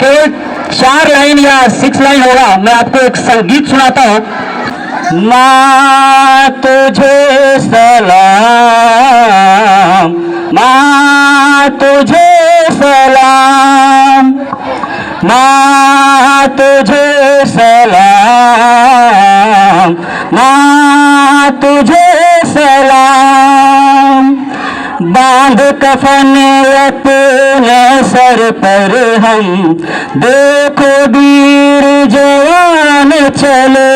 केवल 4 लाइन या 6 लाइन होगा, मैं आपको एक संगीत सुनाता हूं। माँ तुझे सलाम, माँ तुझे सलाम, माँ तुझे सलाम, माँ तुझे सलाम। बांध कफन अपने सर पर हम, देखो वीर जवान चले।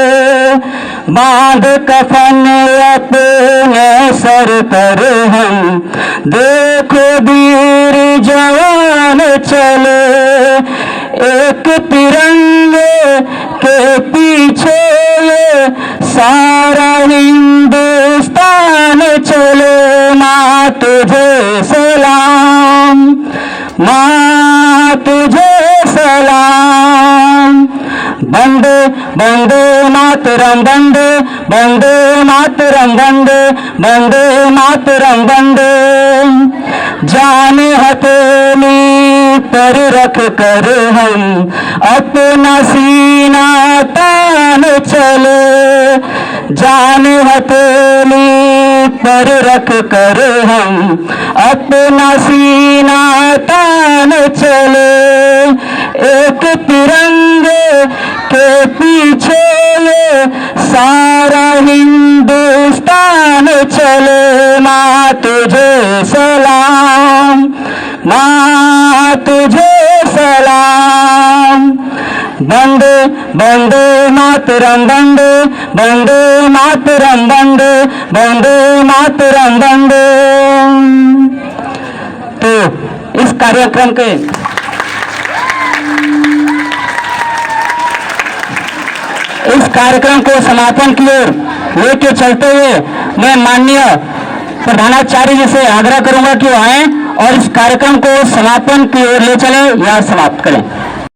बांध कफन अपने सर पर हम, देखो वीर जवान चले। एक तिरंगे के पीछे सारा हिंदुस्तान चले। माँ तुझे सलाम, माँ तुझे सलाम। वंदे वंदे मातरम, वंदे वंदे मातरम, वंदे वंदे मातरम, वंदे। जान हथेली पर रख कर हम अपना सीना तान चले। जान हथेली पर रख कर हम अपना सीना तान चले। एक तिरंगे के पीछे सारा हिंदुस्तान चले। माँ तुझे सलाम, माँ तुझे सलाम। वंदे वंदे मातरम, वंदे वंदे मातरम, वंदे वंदे मातरम, वंदे। तो इस कार्यक्रम के को समापन की ओर लेके चलते हुए मैं माननीय प्रधानाचार्य जी से आग्रह करूंगा कि वो आए और इस कार्यक्रम को समापन की ओर ले चले या समाप्त करें।